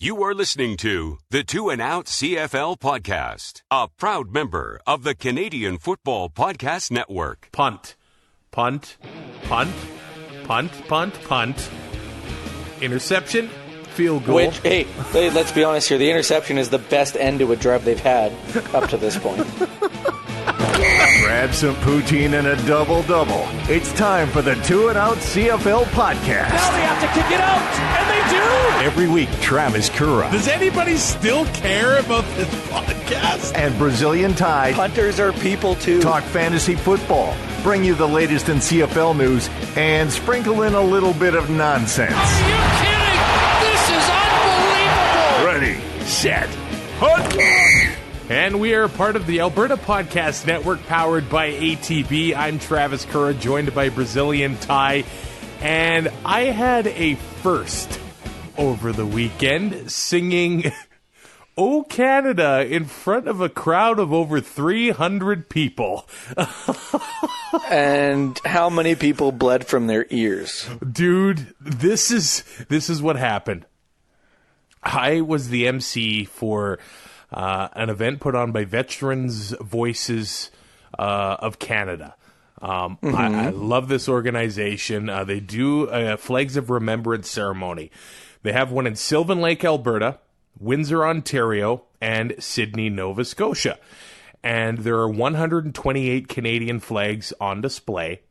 You are listening to the Two and Out CFL podcast, a proud member of the Canadian Football Podcast Network. Punt, punt, punt, punt, punt, punt. Interception, field goal. Which, hey, let's be honest here. The interception is the best end to a drive they've had up to this point. Grab some poutine and a double-double. It's time for the Two and Out CFL podcast. Now they have to kick it out, and they do! Every week, Travis Currah. Does anybody still care about this podcast? And Brazilian Ty. Punters are people, too. Talk fantasy football, bring you the latest in CFL news, and sprinkle in a little bit of nonsense. Are you kidding? This is unbelievable! Ready, set, hunt! And we are part of the Alberta Podcast Network, powered by ATB. I'm Travis Currah, joined by Brazilian Ty. And I had a first over the weekend, singing "O Canada" in front of a crowd of over 300 people. And how many people bled from their ears? Dude, this is what happened. I was the MC for an event put on by Veterans Voices of Canada. I love this organization. They do a Flags of Remembrance ceremony. They have one in Sylvan Lake, Alberta, Windsor, Ontario, and Sydney, Nova Scotia. And there are 128 Canadian flags on display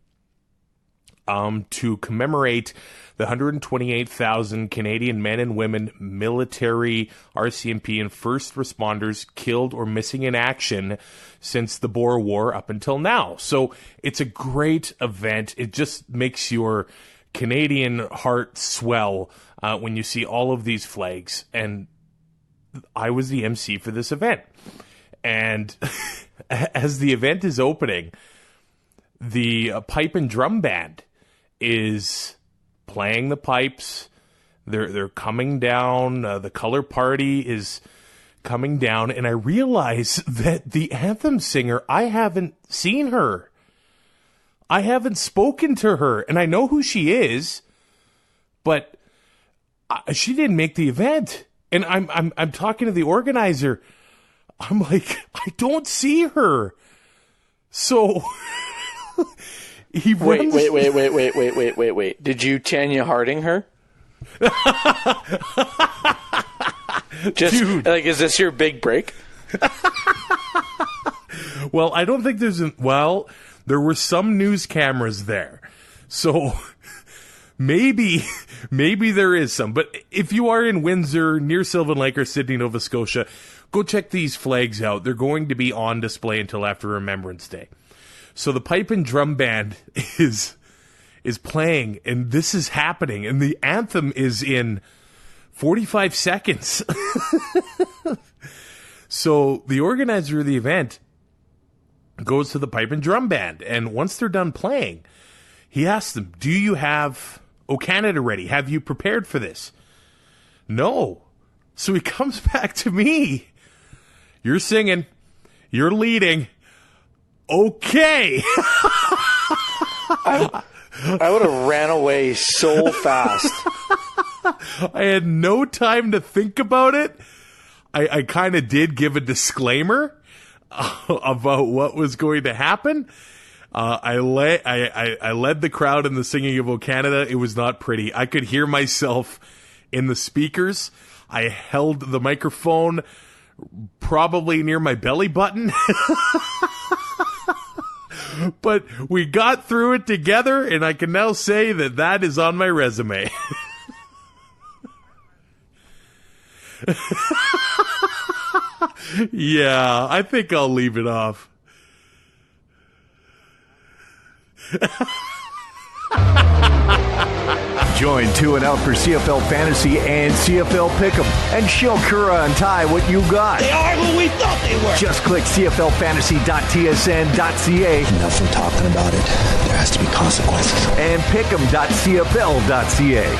to commemorate the 128,000 Canadian men and women, military, RCMP, and first responders killed or missing in action since the Boer War up until now. So it's a great event. It just makes your Canadian heart swell when you see all of these flags. And I was the MC for this event. And as the event is opening, the pipe and drum band is playing the pipes. They're coming down. The color party is coming down, and I realize that the anthem singer, I haven't seen her. I haven't spoken to her, and I know who she is, but she didn't make the event. And I'm talking to the organizer. I'm like, I don't see her. So he runs. Wait. Did you Tanya Harding her? Dude. Like, is this your big break? Well, I don't think there were some news cameras there. So maybe there is some. But if you are in Windsor, near Sylvan Lake or Sydney, Nova Scotia, go check these flags out. They're going to be on display until after Remembrance Day. So the pipe and drum band is playing, and this is happening, and the anthem is in 45 seconds. So the organizer of the event goes to the pipe and drum band, and once they're done playing, he asks them, "Do you have O Canada ready? Have you prepared for this?" No. So he comes back to me. "You're singing. You're leading. Okay." I would have ran away so fast. I had no time to think about it. I kind of did give a disclaimer about what was going to happen. I led the crowd in the singing of O Canada. It was not pretty. I could hear myself in the speakers. I held the microphone probably near my belly button. But we got through it together, and I can now say that is on my resume. Yeah, I think I'll leave it off. Join Two and Out for CFL Fantasy and CFL Pick'em, and show Currah and Ty what you got. They are who we thought they were! Just click cflfantasy.tsn.ca Enough from talking about it. There has to be consequences. and pick'em.cfl.ca.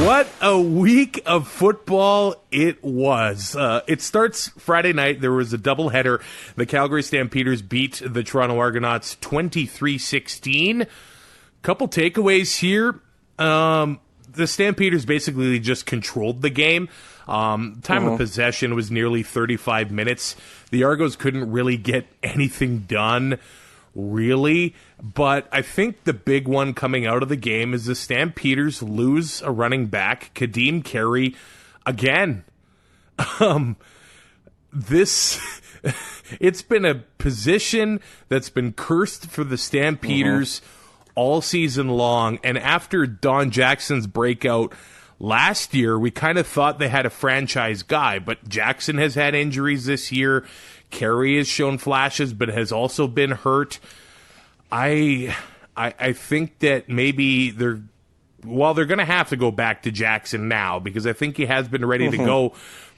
What a week of football it was. It starts Friday night. There was a doubleheader. The Calgary Stampeders beat the Toronto Argonauts 23-16. Couple takeaways here. The Stampeders basically just controlled the game. Time of possession was nearly 35 minutes. The Argos couldn't really get anything done, really. But I think the big one coming out of the game is the Stampeders lose a running back, Kadeem Carey, again. It's been a position that's been cursed for the Stampeders all season long. And after Don Jackson's breakout last year, we kind of thought they had a franchise guy, but Jackson has had injuries this year. Carey has shown flashes, but has also been hurt. I think that maybe they're going to have to go back to Jackson now, because I think he has been ready to go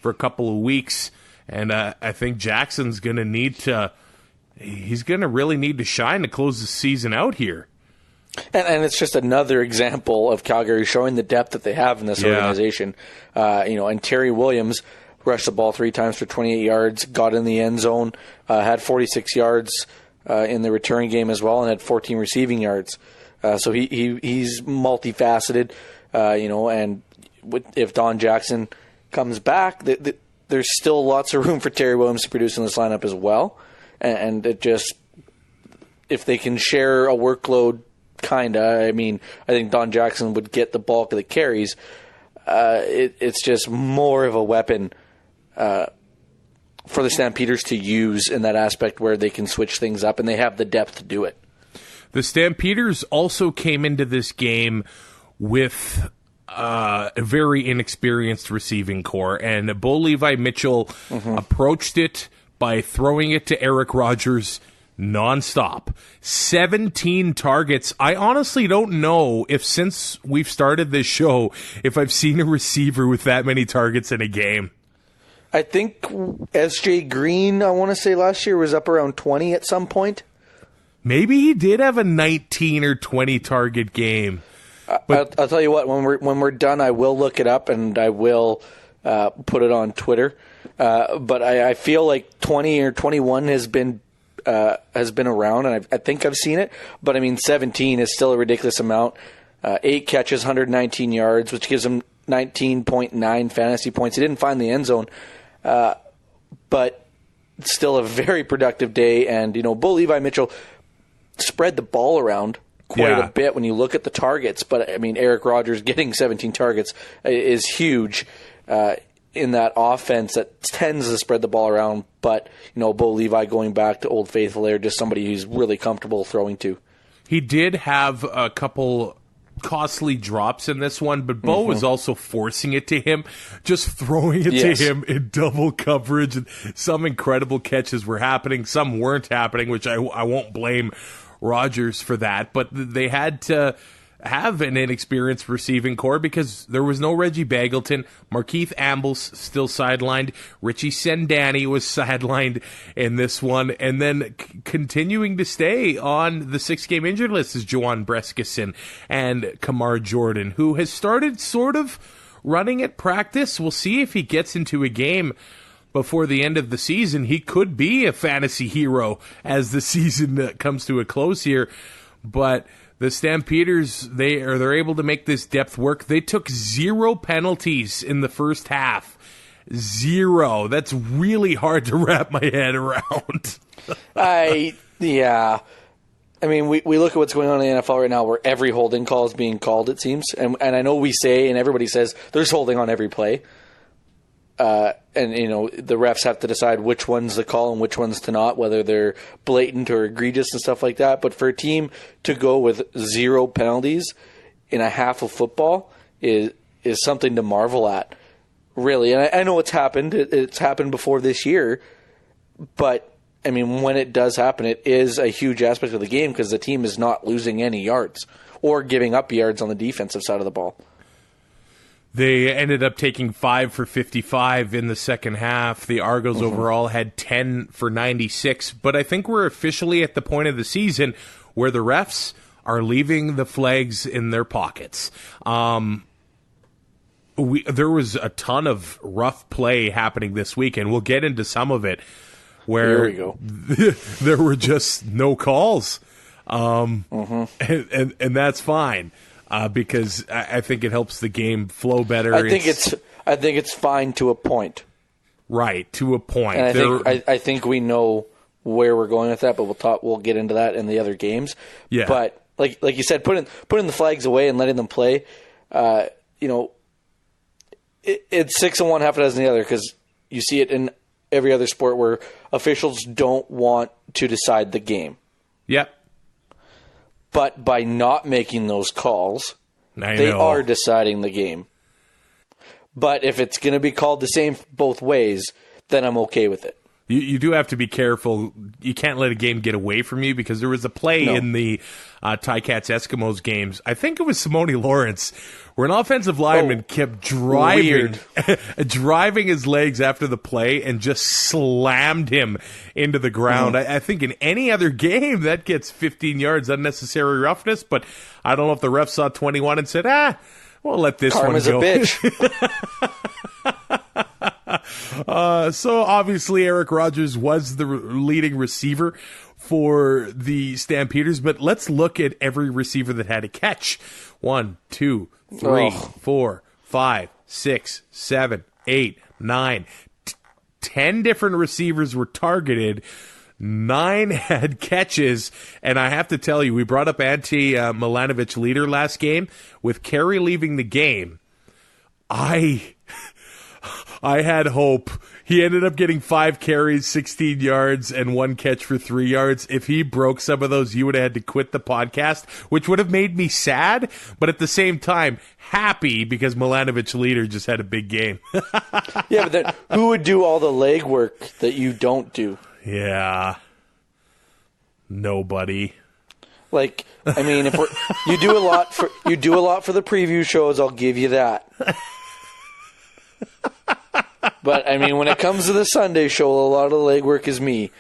for a couple of weeks. And I think Jackson's going to he's going to really need to shine to close the season out here. And it's just another example of Calgary showing the depth that they have in this organization. And Terry Williams rushed the ball 3 times for 28 yards, got in the end zone, had 46 yards in the return game as well, and had 14 receiving yards. So he's multifaceted, and if Don Jackson comes back, there's still lots of room for Terry Williams to produce in this lineup as well. And it just, if they can share a workload, I think Don Jackson would get the bulk of the carries. It's just more of a weapon for the Stampeders to use in that aspect where they can switch things up, and they have the depth to do it. The Stampeders also came into this game with a very inexperienced receiving core, and Bo Levi Mitchell approached it by throwing it to Eric Rogers nonstop. 17 targets. I honestly don't know if, since we've started this show, if I've seen a receiver with that many targets in a game. I think SJ Green, I want to say last year, was up around 20 at some point. Maybe he did have a 19 or 20 target game. But I'll tell you what, when we're done, I will look it up and I will put it on Twitter. But I feel like 20 or 21 has been around, and I think I've seen it. But 17 is still a ridiculous amount. 8 catches, 119 yards, which gives him 19.9 fantasy points. He didn't find the end zone, but still a very productive day. And Bo Levi Mitchell spread the ball around quite a bit when you look at the targets. But Eric Rogers getting 17 targets is huge in that offense that tends to spread the ball around. But Bo Levi going back to Old Faithful there, just somebody who's really comfortable throwing to. He did have a couple costly drops in this one, but Bo was also forcing it to him, just throwing it to him in double coverage. And some incredible catches were happening, some weren't happening, which I won't blame Rogers for that, but they had to have an inexperienced receiving core because there was no Reggie Bagleton. Markeith Ambles still sidelined. Richie Sendani was sidelined in this one. And then continuing to stay on the 6-game injured list is Juwan Breskison and Kamar Jordan, who has started sort of running at practice. We'll see if he gets into a game before the end of the season. He could be a fantasy hero as the season comes to a close here. But the Stampeders, they're able to make this depth work. They took 0 penalties in the first half. 0. That's really hard to wrap my head around. We look at what's going on in the NFL right now, where every holding call is being called, it seems. And I know we say, and everybody says, there's holding on every play. The refs have to decide which one's the call and which one's to not, whether they're blatant or egregious and stuff like that. But for a team to go with 0 penalties in a half of football is something to marvel at, really. And I know it's happened. It's happened before this year. But, when it does happen, it is a huge aspect of the game because the team is not losing any yards or giving up yards on the defensive side of the ball. They ended up taking 5 for 55 in the second half. The Argos overall had 10 for 96. But I think we're officially at the point of the season where the refs are leaving the flags in their pockets. There was a ton of rough play happening this week, and we'll get into some of it where there were just no calls. And that's fine. Because I think it helps the game flow better. I think I think it's fine to a point. Right, to a point. And I think we know where we're going with that, but we'll get into that in the other games. Yeah. But like you said, putting the flags away and letting them play, it's 6 on one, half a dozen the other, because you see it in every other sport where officials don't want to decide the game. Yep. But by not making those calls, they are deciding the game. But if it's going to be called the same both ways, then I'm okay with it. You do have to be careful. You can't let a game get away from you, because there was a play in the Ticats Eskimos games. I think it was Simone Lawrence, where an offensive lineman kept driving his legs after the play and just slammed him into the ground. I think in any other game that gets 15 yards unnecessary roughness, but I don't know if the ref saw 21 and said, we'll let this Karma's one go. a bitch. So obviously Eric Rogers was the leading receiver for the Stampeders, but let's look at every receiver that had a catch. 1, 2, 3, 4, 5, 6, 7, 8, 9. 10 different receivers were targeted. 9 had catches, and I have to tell you, we brought up Ante Milanovic leader last game. With Carey leaving the game, I had hope. He ended up getting 5 carries, 16 yards, and 1 catch for 3 yards. If he broke some of those, you would have had to quit the podcast, which would have made me sad, but at the same time, happy, because Milanovic leader just had a big game. Yeah, but then who would do all the legwork that you don't do? Yeah. Nobody. Like, I mean, if you do a lot for the preview shows, I'll give you that. But I mean, when it comes to the Sunday show, a lot of the legwork is me.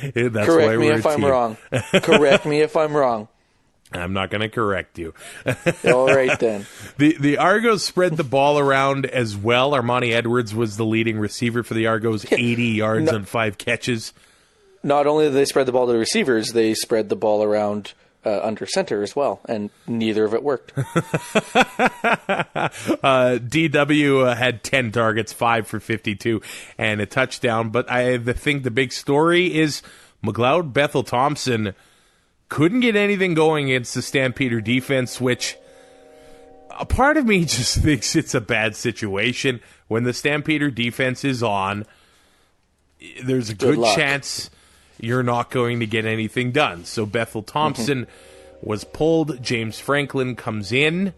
Correct me if I'm wrong. Correct me if I'm wrong. I'm not going to correct you. All right, then. The Argos spread the ball around as well. Armani Edwards was the leading receiver for the Argos, 80 yards on 5 catches. Not only did they spread the ball to the receivers, they spread the ball around under center as well, and neither of it worked. DW had 10 targets, 5 for 52, and a touchdown. But I think the big story is McLeod Bethel Thompson couldn't get anything going against the Stampeder defense, which a part of me just thinks it's a bad situation. When the Stampeder defense is on, there's a good chance you're not going to get anything done. So Bethel Thompson was pulled. James Franklin comes in.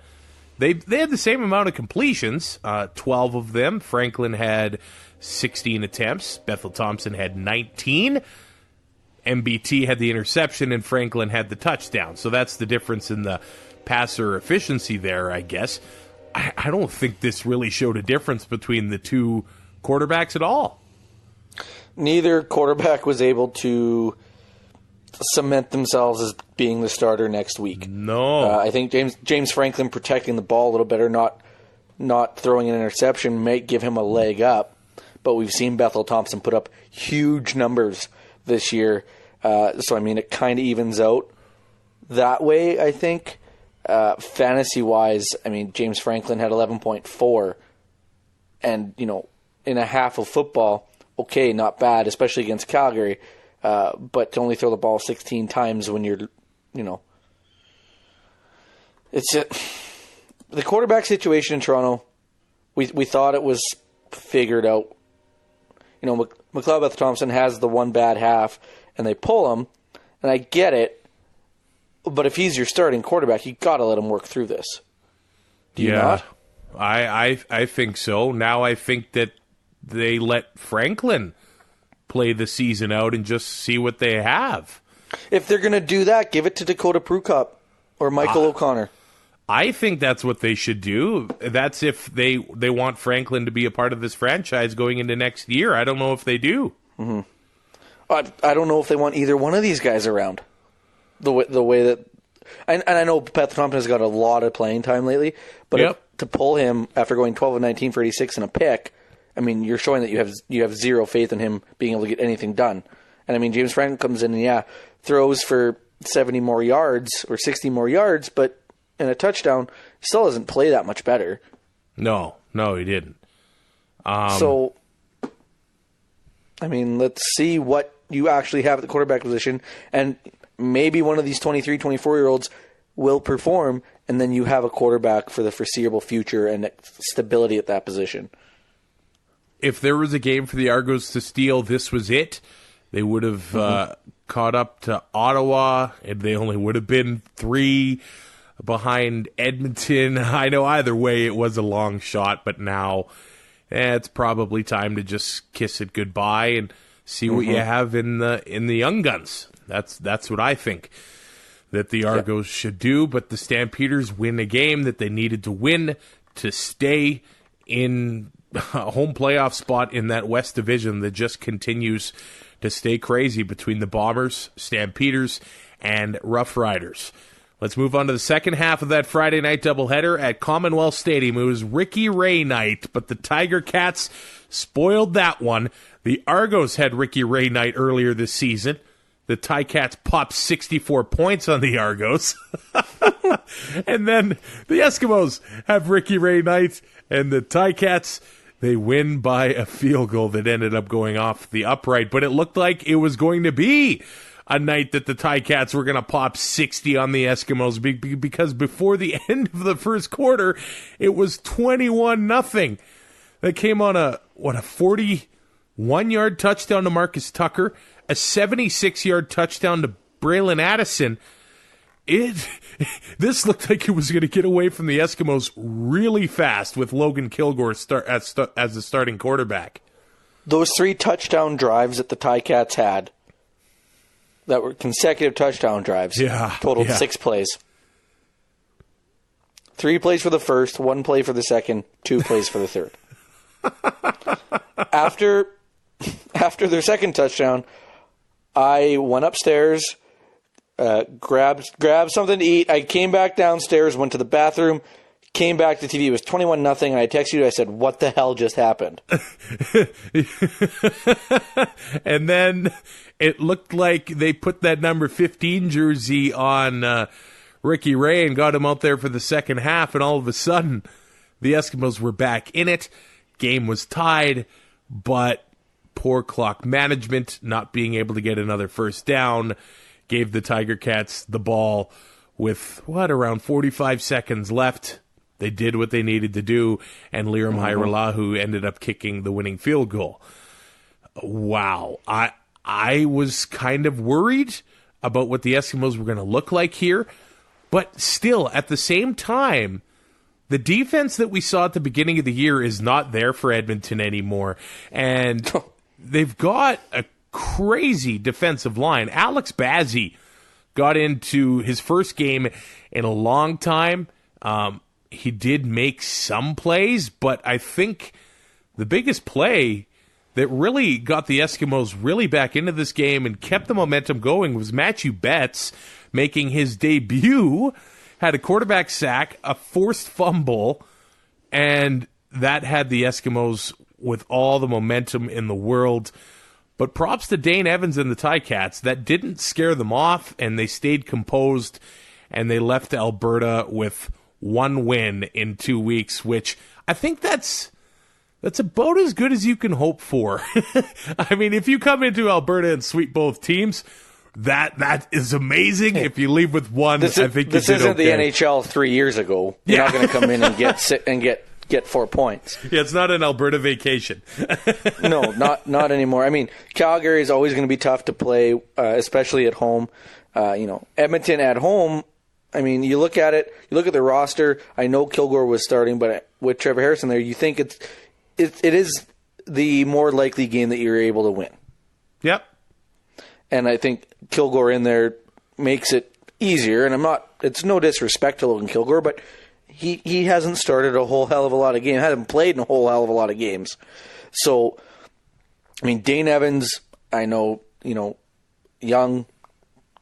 They had the same amount of completions, 12 of them. Franklin had 16 attempts. Bethel Thompson had 19. MBT had the interception, and Franklin had the touchdown. So that's the difference in the passer efficiency there, I guess. I don't think this really showed a difference between the two quarterbacks at all. Neither quarterback was able to cement themselves as being the starter next week. No. I think James Franklin protecting the ball a little better, not throwing an interception, might give him a leg up. But we've seen Bethel Thompson put up huge numbers this year. So, I mean, it kind of evens out that way, I think. Fantasy-wise, I mean, James Franklin had 11.4. And, in a half of football, okay, not bad, especially against Calgary. But to only throw the ball 16 times when you're, it's the quarterback situation in Toronto. We thought it was figured out. McLeod Bethel Thompson has the one bad half, and they pull him, and I get it. But if he's your starting quarterback, you got to let him work through this. Do you not? I think so. Now I think that they let Franklin play the season out and just see what they have. If they're going to do that, give it to Dakota Prukop or Michael O'Connor. I think that's what they should do. That's if they want Franklin to be a part of this franchise going into next year. I don't know if they do. Mm-hmm. I don't know if they want either one of these guys around. The way that, and I know Bethel Thompson has got a lot of playing time lately, but to pull him after going 12 of 19 for 86 and a pick, I mean, you're showing that you have zero faith in him being able to get anything done. And I mean, James Franklin comes in and throws for 70 more yards or 60 more yards, but in a touchdown, still doesn't play that much better. No, he didn't. So, I mean, let's see what you actually have at the quarterback position, and maybe one of these 23, 24-year-olds will perform, and then you have a quarterback for the foreseeable future and stability at that position. If there was a game for the Argos to steal, this was it. They would have caught up to Ottawa, and they only would have been 3 behind Edmonton. I know either way it was a long shot, but now it's probably time to just kiss it goodbye and see what you have in the young guns. That's what I think that the Argos should do. But the Stampeders win a game that they needed to win to stay in a home playoff spot in that West Division that just continues to stay crazy between the Bombers, Stampeders, and Rough Riders. Let's move on to the second half of that Friday night doubleheader at Commonwealth Stadium. It was Ricky Ray night, but the Tiger Cats spoiled that one. The Argos had Ricky Ray night earlier this season. The Ticats popped 64 points on the Argos. And then the Eskimos have Ricky Ray night, and the Ticats, they win by a field goal that ended up going off the upright. But it looked like it was going to be a night that the Ticats were going to pop 60 on the Eskimos because before the end of the first quarter, it was 21-0. That came on a 41-yard touchdown to Marcus Tucker, a 76-yard touchdown to Braylon Addison. This looked like it was going to get away from the Eskimos really fast with Logan Kilgore as the starting quarterback. Those 3 touchdown drives that the Ticats had that were consecutive touchdown drives totaled 6 plays. 3 plays for the first, 1 play for the second, 2 plays for the third. After their second touchdown, I went upstairs, grabbed something to eat. I came back downstairs, went to the bathroom, came back to TV. It was 21-0, and I texted you. I said, "What the hell just happened?" And then it looked like they put that number 15 jersey on Ricky Ray and got him out there for the second half, and all of a sudden, the Eskimos were back in it. Game was tied, but poor clock management, not being able to get another first down, gave the Tiger Cats the ball with, around 45 seconds left. They did what they needed to do, and Liram Hairelahu ended up kicking the winning field goal. Wow. I was kind of worried about what the Eskimos were going to look like here, but still, at the same time, the defense that we saw at the beginning of the year is not there for Edmonton anymore, and they've got a crazy defensive line. Alex Bazzi got into his first game in a long time. He did make some plays, but I think the biggest play that really got the Eskimos really back into this game and kept the momentum going was Matthew Betts making his debut, had a quarterback sack, a forced fumble, and that had the Eskimos with all the momentum in the world. But props to Dane Evans and the Ticats. That didn't scare them off, and they stayed composed, and they left Alberta with 1 win in 2 weeks, which I think that's about as good as you can hope for. I mean, if you come into Alberta and sweep both teams, that is amazing. If you leave with 1, I think you did okay. This isn't the NHL 3 years ago. You're not going to come in and get 4 points. Yeah, it's not an Alberta vacation. No, not anymore. I mean, Calgary is always going to be tough to play, especially at home. Edmonton at home, I mean, you look at it, you look at the roster. I know Kilgore was starting, but with Trevor Harrison there, you think it is the more likely game that you're able to win. Yep. And I think Kilgore in there makes it easier. And it's no disrespect to Logan Kilgore, but he hasn't started a whole hell of a lot of games, hasn't played in a whole hell of a lot of games. So, I mean, Dane Evans, I know, young,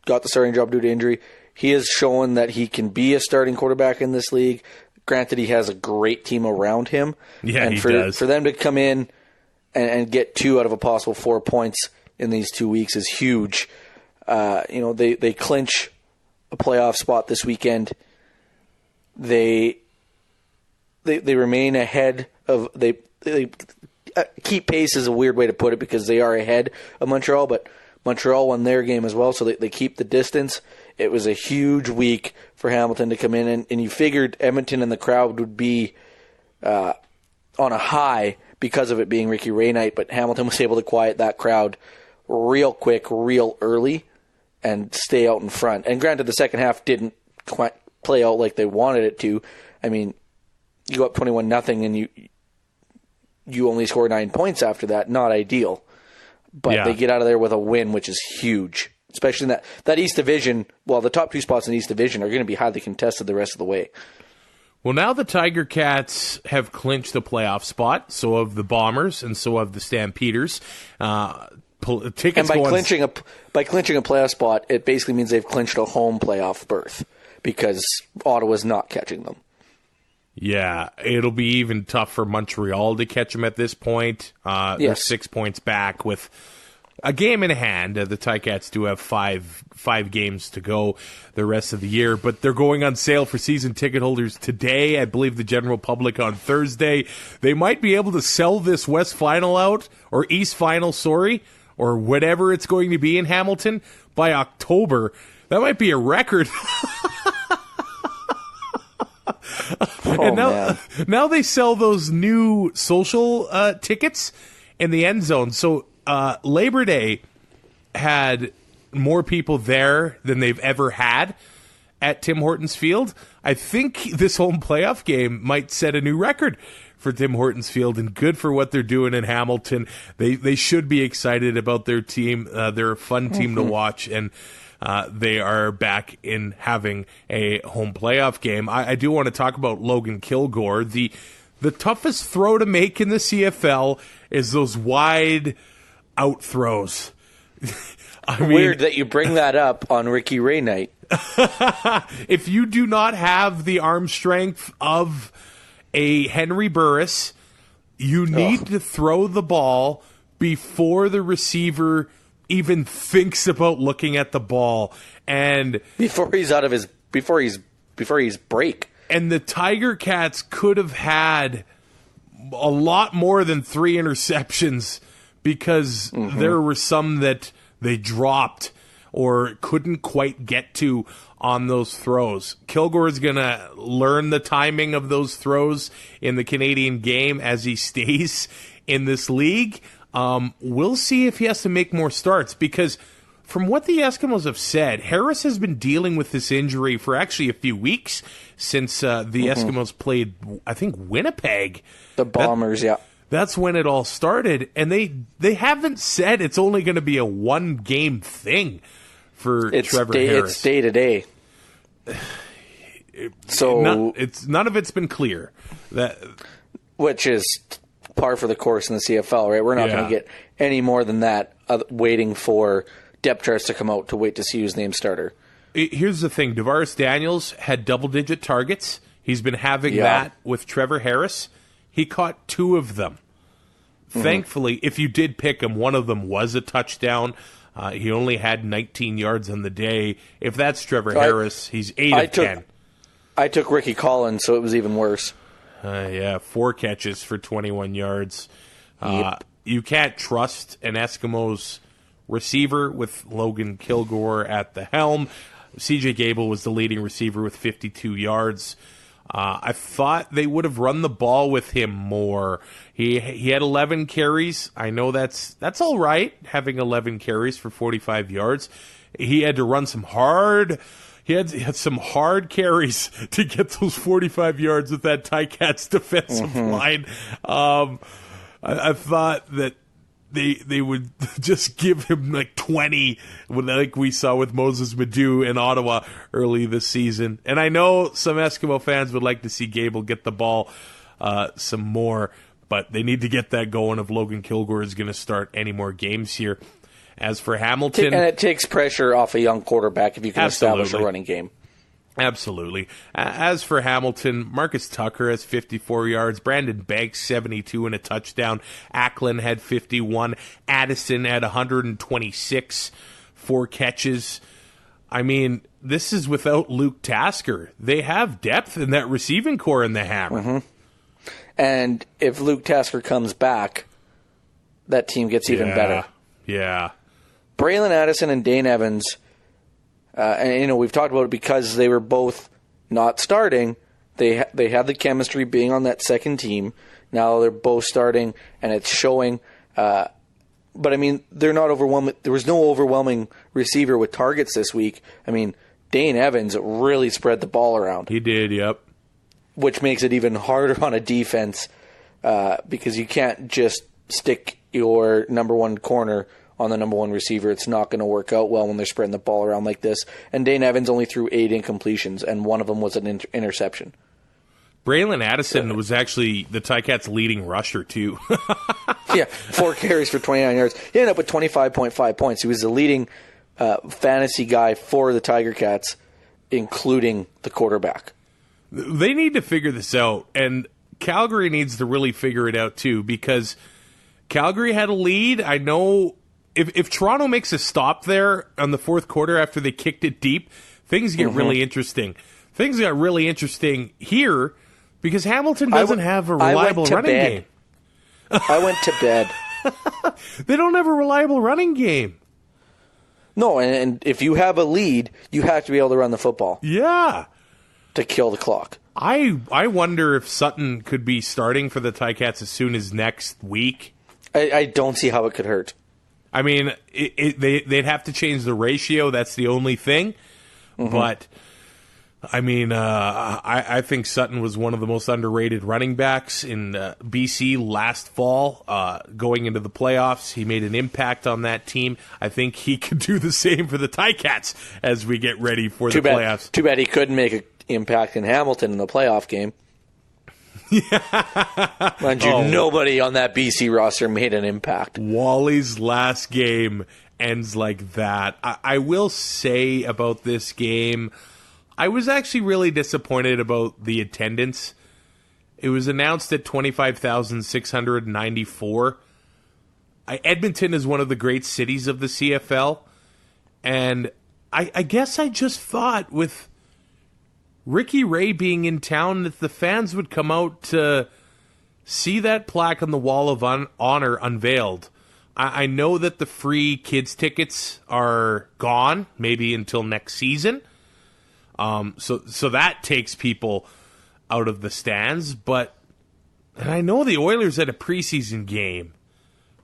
got the starting job due to injury. He has shown that he can be a starting quarterback in this league. Granted, he has a great team around him. Yeah, and he does. does. For them to come in and get 2 out of a possible 4 points in these 2 weeks is huge. They clinch a playoff spot this weekend. They they remain ahead of they keep pace is a weird way to put it because they are ahead of Montreal, but Montreal won their game as well, so they keep the distance. It was a huge week for Hamilton to come in, and you figured Edmonton and the crowd would be on a high because of it being Ricky Ray night, but Hamilton was able to quiet that crowd real quick, real early, and stay out in front. And granted, the second half didn't quite play out like they wanted it to. I mean, you go up 21-0 and you only score 9 points after that. Not ideal. But they get out of there with a win, which is huge. Especially in that East Division. Well, the top 2 spots in the East Division are going to be highly contested the rest of the way. Well, now the Tiger Cats have clinched a playoff spot. So have the Bombers, and so have the Stampeders. Tickets and by clinching a playoff spot, it basically means they've clinched a home playoff berth because Ottawa's not catching them. Yeah, it'll be even tough for Montreal to catch them at this point. They're 6 points back with a game in hand. The Ticats do have five games to go the rest of the year, but they're going on sale for season ticket holders today. I believe the general public on Thursday. They might be able to sell this West Final out, or East Final, or whatever it's going to be in Hamilton by October. That might be a record. And now they sell those new social tickets in the end zone. So Labor Day had more people there than they've ever had at Tim Hortons Field. I think this home playoff game might set a new record for Tim Hortons Field, and good for what they're doing in Hamilton. They should be excited about their team. They're a fun team to watch, and they are back in having a home playoff game. I do want to talk about Logan Kilgore. The toughest throw to make in the CFL is those wide out throws. Weird that you bring that up on Ricky Ray night. If you do not have the arm strength of a Henry Burris, you need to throw the ball before the receiver even thinks about looking at the ball, and before he's break. And the Tiger Cats could have had a lot more than 3 interceptions because there were some that they dropped or couldn't quite get to on those throws. Kilgore is going to learn the timing of those throws in the Canadian game as he stays in this league. We'll see if he has to make more starts, because from what the Eskimos have said, Harris has been dealing with this injury for actually a few weeks since the Eskimos played, I think, Winnipeg. The Bombers, That's when it all started, and they haven't said it's only going to be a 1-game thing for Trevor Harris. It's day to day. So none of it's been clear. Which is par for the course in the CFL, right? We're not going to get any more than that waiting for depth charts to come out to wait to see who's named starter. Here's the thing. DeVaris Daniels had double-digit targets. He's been having that with Trevor Harris. He caught 2 of them. Thankfully, if you did pick him, one of them was a touchdown. He only had 19 yards on the day. If that's Trevor Harris, he's 8 of 10. I took Ricky Collins, so it was even worse. 4 catches for 21 yards. You can't trust an Eskimos receiver with Logan Kilgore at the helm. CJ Gable was the leading receiver with 52 yards. I thought they would have run the ball with him more. He had 11 carries. I know that's all right, having 11 carries for 45 yards. He had to run some hard. He had some hard carries to get those 45 yards with that Ticats defensive line. I thought that they would just give him like 20, like we saw with Moses Madu in Ottawa early this season. And I know some Eskimo fans would like to see Gable get the ball some more, but they need to get that going if Logan Kilgore is going to start any more games here. As for Hamilton... And it takes pressure off a young quarterback if you can establish a running game. Absolutely. As for Hamilton, Marcus Tucker has 54 yards. Brandon Banks, 72 and a touchdown. Ackland had 51. Addison had 126, 4 catches. I mean, this is without Luke Tasker. They have depth in that receiving core in the Hammer. And if Luke Tasker comes back, that team gets even better. Yeah. Braylon Addison and Dane Evans, and we've talked about it because they were both not starting. They had the chemistry being on that second team. Now they're both starting, and it's showing. But I mean, they're not overwhelming. There was no overwhelming receiver with targets this week. I mean, Dane Evans really spread the ball around. He did, yep. Which makes it even harder on a defense because you can't just stick your number one corner on the number one receiver. It's not going to work out well when they're spreading the ball around like this. And Dane Evans only threw 8 incompletions, and one of them was an interception. Braylon Addison was actually the Ticats' leading rusher, too. Yeah, 4 carries for 29 yards. He ended up with 25.5 points. He was the leading fantasy guy for the Tiger Cats, including the quarterback. They need to figure this out, and Calgary needs to really figure it out, too, because Calgary had a lead. I know if Toronto makes a stop there on the fourth quarter after they kicked it deep, things get really interesting. Things got really interesting here because Hamilton doesn't have a reliable running game. I went to bed. They don't have a reliable running game. No, and if you have a lead, you have to be able to run the football. Yeah. To kill the clock. I wonder if Sutton could be starting for the Ticats as soon as next week. I don't see how it could hurt. I mean, they'd have to change the ratio. That's the only thing. But, I mean, I think Sutton was one of the most underrated running backs in BC last fall. Going into the playoffs, he made an impact on that team. I think he could do the same for the Ticats as we get ready for the playoffs. Too bad he couldn't make an impact in Hamilton in the playoff game. Mind you, nobody on that BC roster made an impact. Wally's last game ends like that. I will say about this game, I was actually really disappointed about the attendance. It was announced at 25,694. Edmonton is one of the great cities of the CFL, and I guess I just thought with Ricky Ray being in town that the fans would come out to see that plaque on the Wall of Honor unveiled. I know that the free kids tickets are gone, maybe until next season. So that takes people out of the stands. And I know the Oilers had a preseason game,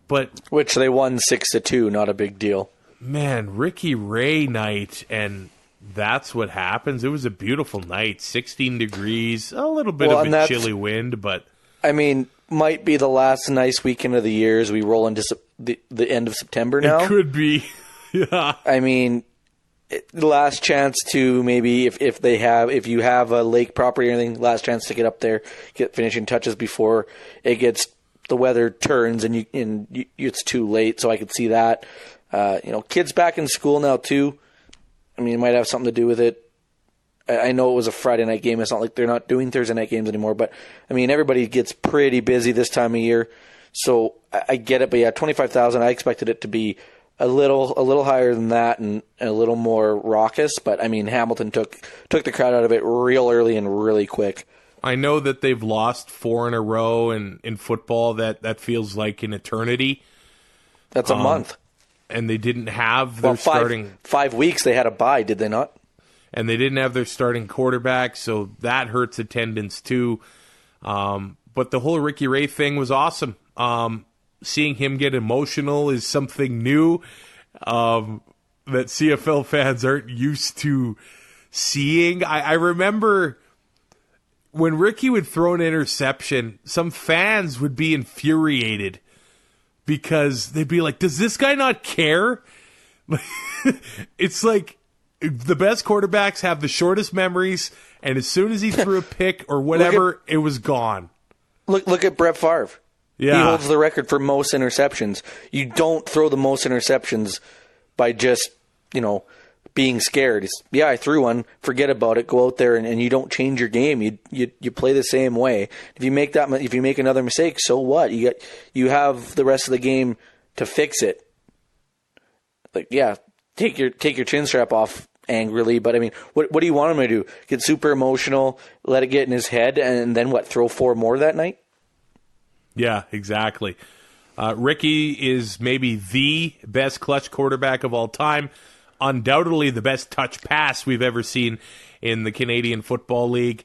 but which they won 6-2. Not a big deal. Man, Ricky Ray night, and that's what happens. It was a beautiful night, 16 degrees, a little bit of a chilly wind, but I mean, might be the last nice weekend of the year as we roll into the end of September now. It could be. Yeah. I mean, the last chance to maybe if you have a lake property or anything, last chance to get up there, get finishing touches before the weather turns and it's too late. So I could see that. Kids back in school now too. I mean, it might have something to do with it. I know it was a Friday night game. It's not like they're not doing Thursday night games anymore. But, I mean, everybody gets pretty busy this time of year. So I get it. But, yeah, 25,000, I expected it to be a little higher than that and a little more raucous. But, I mean, Hamilton took the crowd out of it real early and really quick. I know that they've lost 4 in a row in football. That feels like an eternity. That's a month. And they didn't have their starting 5 weeks. They had a bye, did they not? And they didn't have their starting quarterback, so that hurts attendance too. But the whole Ricky Ray thing was awesome. Seeing him get emotional is something new that CFL fans aren't used to seeing. I remember when Ricky would throw an interception, some fans would be infuriated because they'd be like, does this guy not care? It's like the best quarterbacks have the shortest memories, and as soon as he threw a pick or whatever, it was gone. Look at Brett Favre. Yeah. He holds the record for most interceptions. You don't throw the most interceptions by just, being scared. I threw one, forget about it, go out there and you don't change your game. You play the same way. If you make another mistake, so what? You have the rest of the game to fix it. Like, yeah, take your chin strap off angrily, but I mean, what do you want him to do? Get super emotional, let it get in his head, and then what? Throw 4 more that night? Yeah, exactly. Ricky is maybe the best clutch quarterback of all time. Undoubtedly the best touch pass we've ever seen in the Canadian Football League.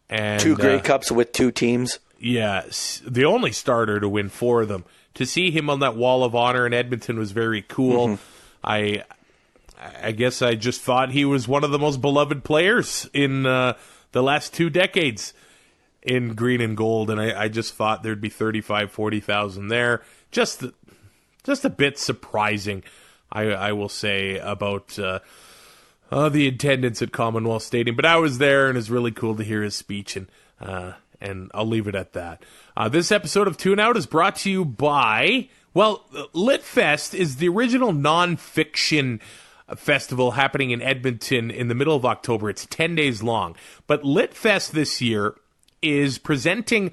And 2 Grey Cups with 2 teams. Yeah, the only starter to win 4 of them. To see him on that wall of honor in Edmonton was very cool. I guess I just thought he was one of the most beloved players in the last 2 decades in green and gold, and I just thought there'd be 35,000, 40,000 there. Just a bit surprising, I will say, about the attendance at Commonwealth Stadium. But I was there, and it's really cool to hear his speech, and I'll leave it at that. This episode of Tune Out is brought to you by, LitFest is the original non-fiction festival happening in Edmonton in the middle of October. It's 10 days long. But LitFest this year is presenting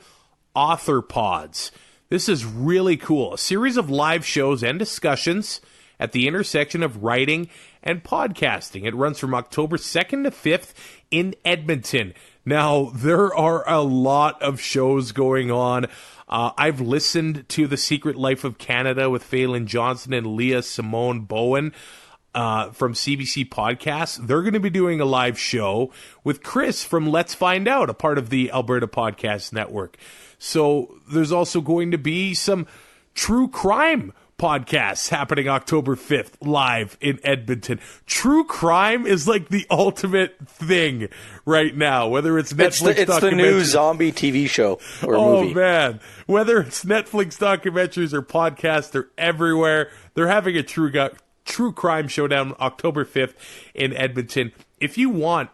Author Pods. This is really cool. A series of live shows and discussions at the intersection of writing and podcasting. It runs from October 2nd to 5th in Edmonton. Now, there are a lot of shows going on. I've listened to The Secret Life of Canada with Phelan Johnson and Leah Simone Bowen from CBC Podcasts. They're going to be doing a live show with Chris from Let's Find Out, a part of the Alberta Podcast Network. So there's also going to be some true crime podcasts happening October 5th live in Edmonton. True crime is like the ultimate thing right now, whether it's Netflix it's the new zombie TV show or movie. Oh man, whether it's Netflix documentaries or podcasts, they're everywhere. They're having a true crime showdown October 5th in Edmonton. If you want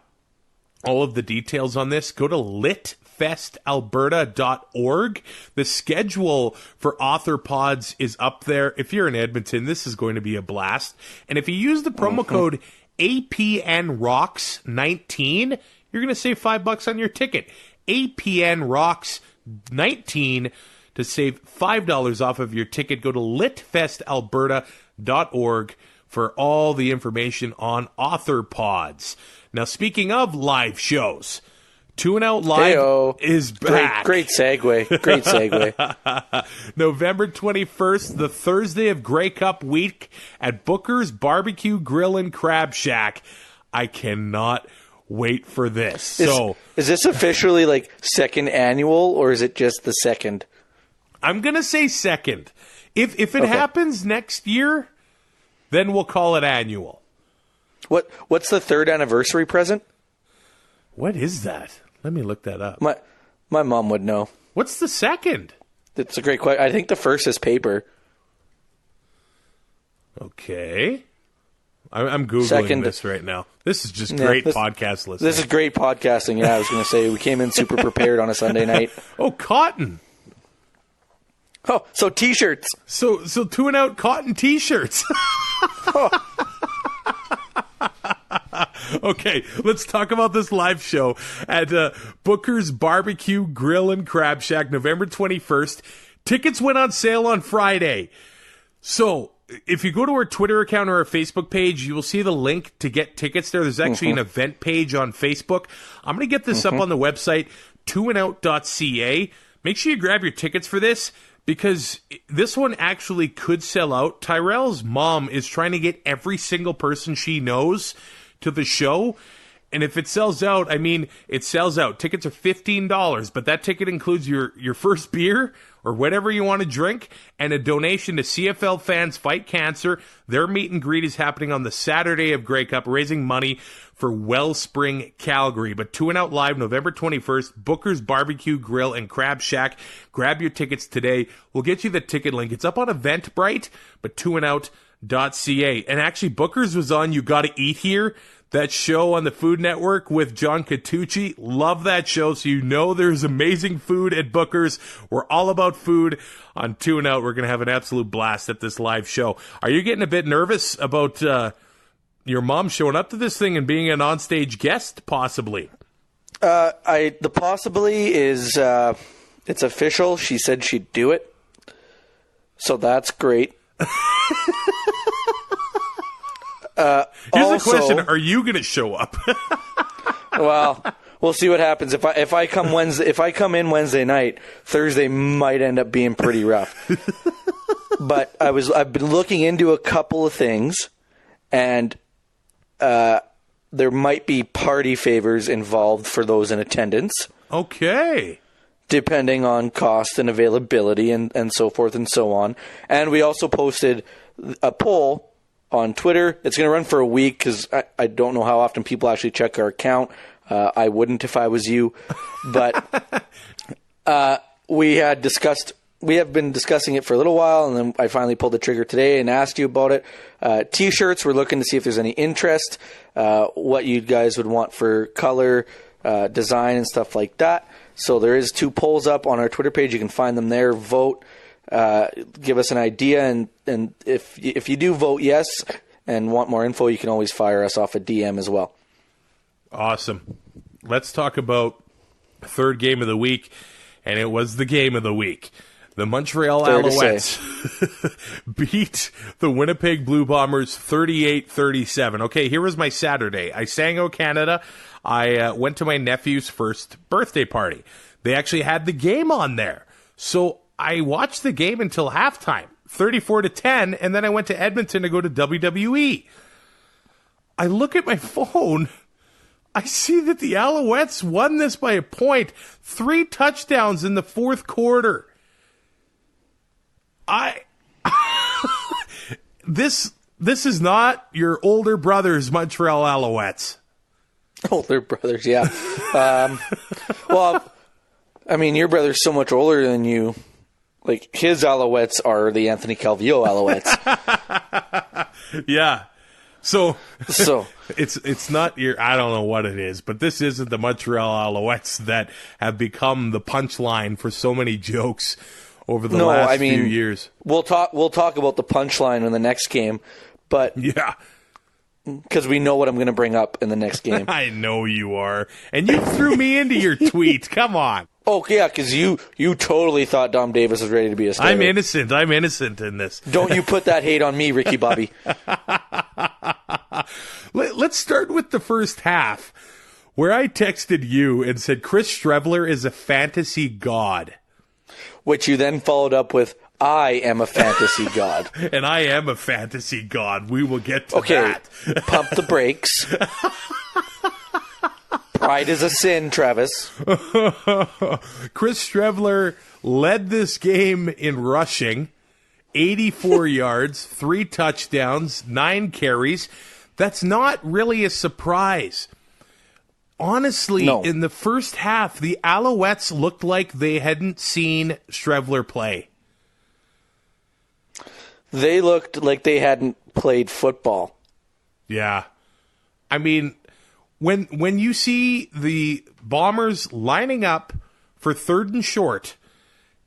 all of the details on this, go to litfestalberta.org. The schedule for Author Pods is up there. If you're in Edmonton, this is going to be a blast. And if you use the promo code APNROCKS19, you're going to save $5 on your ticket. APNROCKS19 to save $5 off of your ticket. Go to litfestalberta.org for all the information on Author Pods. Now, speaking of live shows, Tune Out Live Hey-o. is back. Great segue. Great segue. November 21st, the Thursday of Grey Cup week at Booker's Barbecue Grill and Crab Shack. I cannot wait for this. Is this officially like second annual, or is it just the second? I'm going to say second. If it happens next year, then we'll call it annual. What's the 3rd anniversary present? What is that? Let me look that up. My mom would know. What's the second? It's a great question. I think the first is paper. Okay. I'm Googling this right now. This is just great podcast listening. This is great podcasting. Yeah, I was going to say, we came in super prepared on a Sunday night. Oh, cotton. Oh, so T-shirts. So Tune Out cotton T-shirts. Okay, let's talk about this live show at Booker's Barbecue Grill and Crab Shack, November 21st. Tickets went on sale on Friday. So if you go to our Twitter account or our Facebook page, you will see the link to get tickets there. There's actually an event page on Facebook. I'm going to get this up on the website, tuneout.ca. Make sure you grab your tickets for this, because this one actually could sell out. Tyrell's mom is trying to get every single person she knows to the show. And if it sells out, I mean, it sells out. Tickets are $15, but that ticket includes your first beer or whatever you want to drink and a donation to CFL Fans Fight Cancer. Their meet and greet is happening on the Saturday of Grey Cup, raising money for Wellspring Calgary. But Tune Out Live, November 21st, Booker's Barbecue Grill and Crab Shack. Grab your tickets today. We'll get you the ticket link. It's up on Eventbrite, but tuneout.ca. And actually, Booker's was on You Gotta Eat Here, that show on the Food Network with John Catucci. Love that show, so you know there's amazing food at Booker's. We're all about food on Tune Out. We're going to have an absolute blast at this live show. Are you getting a bit nervous about your mom showing up to this thing and being an onstage guest, possibly? The possibly is it's official. She said she'd do it, so that's great. Here's the question: are you going to show up? Well, We'll see what happens. If I come in Wednesday night, Thursday might end up being pretty rough. But I've been looking into a couple of things, and there might be party favors involved for those in attendance. Okay. Depending on cost and availability and so forth and so on. And we also posted a poll on Twitter. It's going to run for a week because I don't know how often people actually check our account. I wouldn't if I was you. But we have been discussing it for a little while, and then I finally pulled the trigger today and asked you about it. T-shirts, we're looking to see if there's any interest, what you guys would want for color, design, and stuff like that. So there is 2 polls up on our Twitter page. You can find them there. Vote. Give us an idea, and if you do vote yes and want more info, you can always fire us off a DM as well. Awesome. Let's talk about the third game of the week, and it was the game of the week. The Montreal Alouettes beat the Winnipeg Blue Bombers 38-37. Okay, here was my Saturday. I sang "O Canada." I went to my nephew's first birthday party. They actually had the game on there. So I watched the game until halftime, 34-10, and then I went to Edmonton to go to WWE. I look at my phone. I see that the Alouettes won this by a point. 3 touchdowns in the fourth quarter. This is not your older brother's Montreal Alouettes. Older brothers, yeah. Well, I mean, your brother's so much older than you. Like, his Alouettes are the Anthony Calvillo Alouettes. Yeah. So it's not your, I don't know what it is, but this isn't the Montreal Alouettes that have become the punchline for so many jokes over the last few years. We'll talk about the punchline in the next game, but yeah, because we know what I'm going to bring up in the next game. I know you are, and you threw me into your tweet. Come on. Oh yeah, because you totally thought Dom Davis was ready to be a starter. I'm innocent in this. Don't you put that hate on me, Ricky Bobby. Let's start with the first half, where I texted you and said Chris Streveler is a fantasy god. Which you then followed up with, I am a fantasy god. And I am a fantasy god. We will get to that. Pump the brakes. Pride is a sin, Travis. Chris Streveler led this game in rushing, 84 yards, 3 touchdowns, 9 carries. That's not really a surprise. Honestly, no. In the first half, the Alouettes looked like they hadn't seen Streveler play. They looked like they hadn't played football. Yeah. I mean, when you see the Bombers lining up for 3rd and short,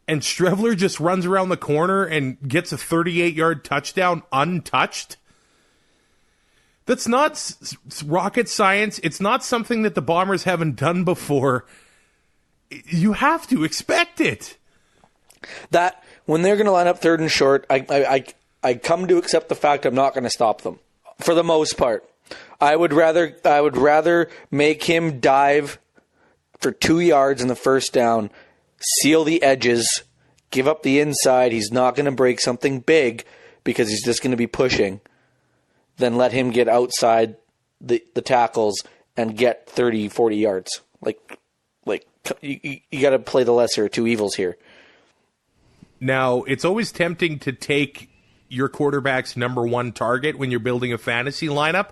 and Streveler just runs around the corner and gets a 38-yard touchdown untouched, that's not rocket science. It's not something that the Bombers haven't done before. You have to expect it. That when they're going to line up 3rd and short, I come to accept the fact I'm not going to stop them. For the most part, I would rather make him dive for 2 yards in the first down, seal the edges, give up the inside. He's not going to break something big because he's just going to be pushing. Then let him get outside the tackles and get 30, 40 yards. Like you got to play the lesser of two evils here. Now, it's always tempting to take your quarterback's number 1 target when you're building a fantasy lineup.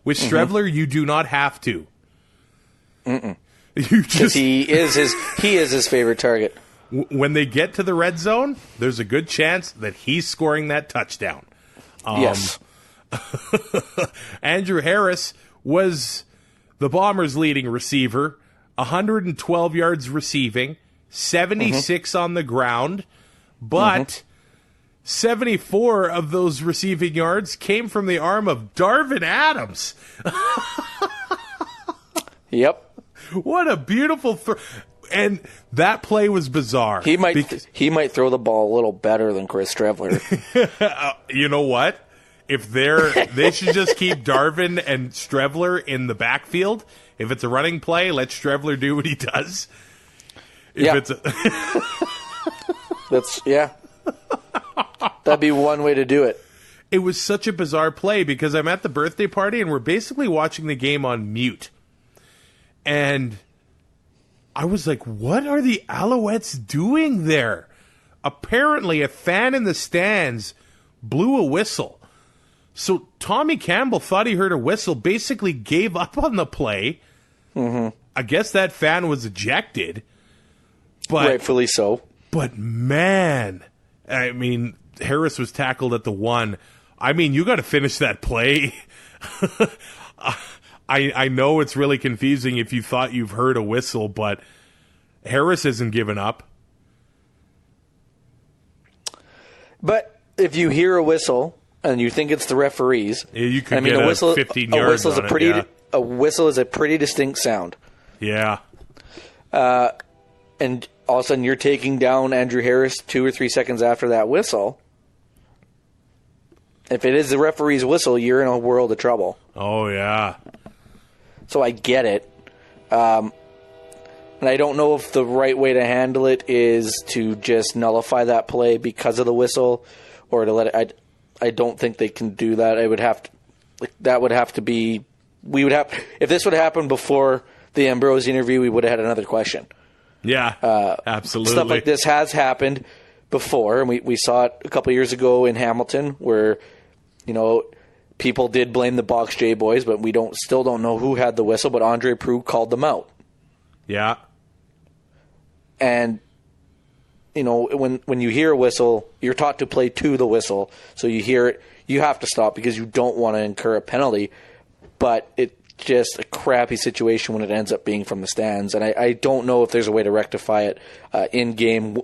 With Streveler, you do not have to. Because he is his favorite target. When they get to the red zone, there's a good chance that he's scoring that touchdown. Yes. Andrew Harris was the Bombers' leading receiver, 112 yards receiving, 76 on the ground, but 74 of those receiving yards came from the arm of Darvin Adams. Yep. What a beautiful throw. And that play was bizarre. He might throw the ball a little better than Chris Streveler. You know what? If they should just keep Darvin and Streveler in the backfield If it's a running play, let Streveler do what he does. That'd be one way to do it. It was such a bizarre play because I'm at the birthday party and we're basically watching the game on mute. And I was like, what are the Alouettes doing there? Apparently, a fan in the stands blew a whistle. So Tommy Campbell thought he heard a whistle, basically gave up on the play. Mm-hmm. I guess that fan was ejected. But, rightfully so. But man, I mean, Harris was tackled at the 1. I mean, you got to finish that play. I know it's really confusing if you thought you've heard a whistle, but Harris isn't giving up. But if you hear a whistle and you think it's the referees, you could get a whistle, 15 yards on it. A whistle is a pretty distinct sound. Yeah. And all of a sudden you're taking down Andrew Harris 2 or 3 seconds after that whistle. If it is the referee's whistle, you're in a world of trouble. Oh, yeah. So I get it. And I don't know if the right way to handle it is to just nullify that play because of the whistle or to let it. I don't think they can do that. I would have to, that would have to be, we would have, if this would happen before the Ambrose interview, we would have had another question. Yeah, absolutely. Stuff like this has happened before, and we saw it a couple years ago in Hamilton where, people did blame the Box J boys, but we still don't know who had the whistle, but Andre Proulx called them out. Yeah. And, when you hear a whistle, you're taught to play to the whistle, so you hear it, you have to stop because you don't want to incur a penalty, but it's just a crappy situation when it ends up being from the stands, and I don't know if there's a way to rectify it in-game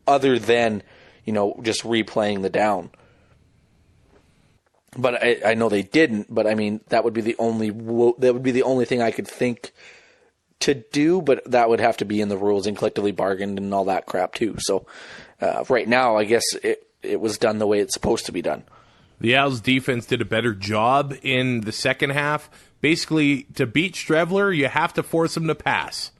other than, just replaying the down. But I know they didn't. But I mean, that would be the only thing I could think to do. But that would have to be in the rules and collectively bargained and all that crap too. So right now, I guess it was done the way it's supposed to be done. The Owls defense did a better job in the second half. Basically, to beat Streveler, you have to force him to pass.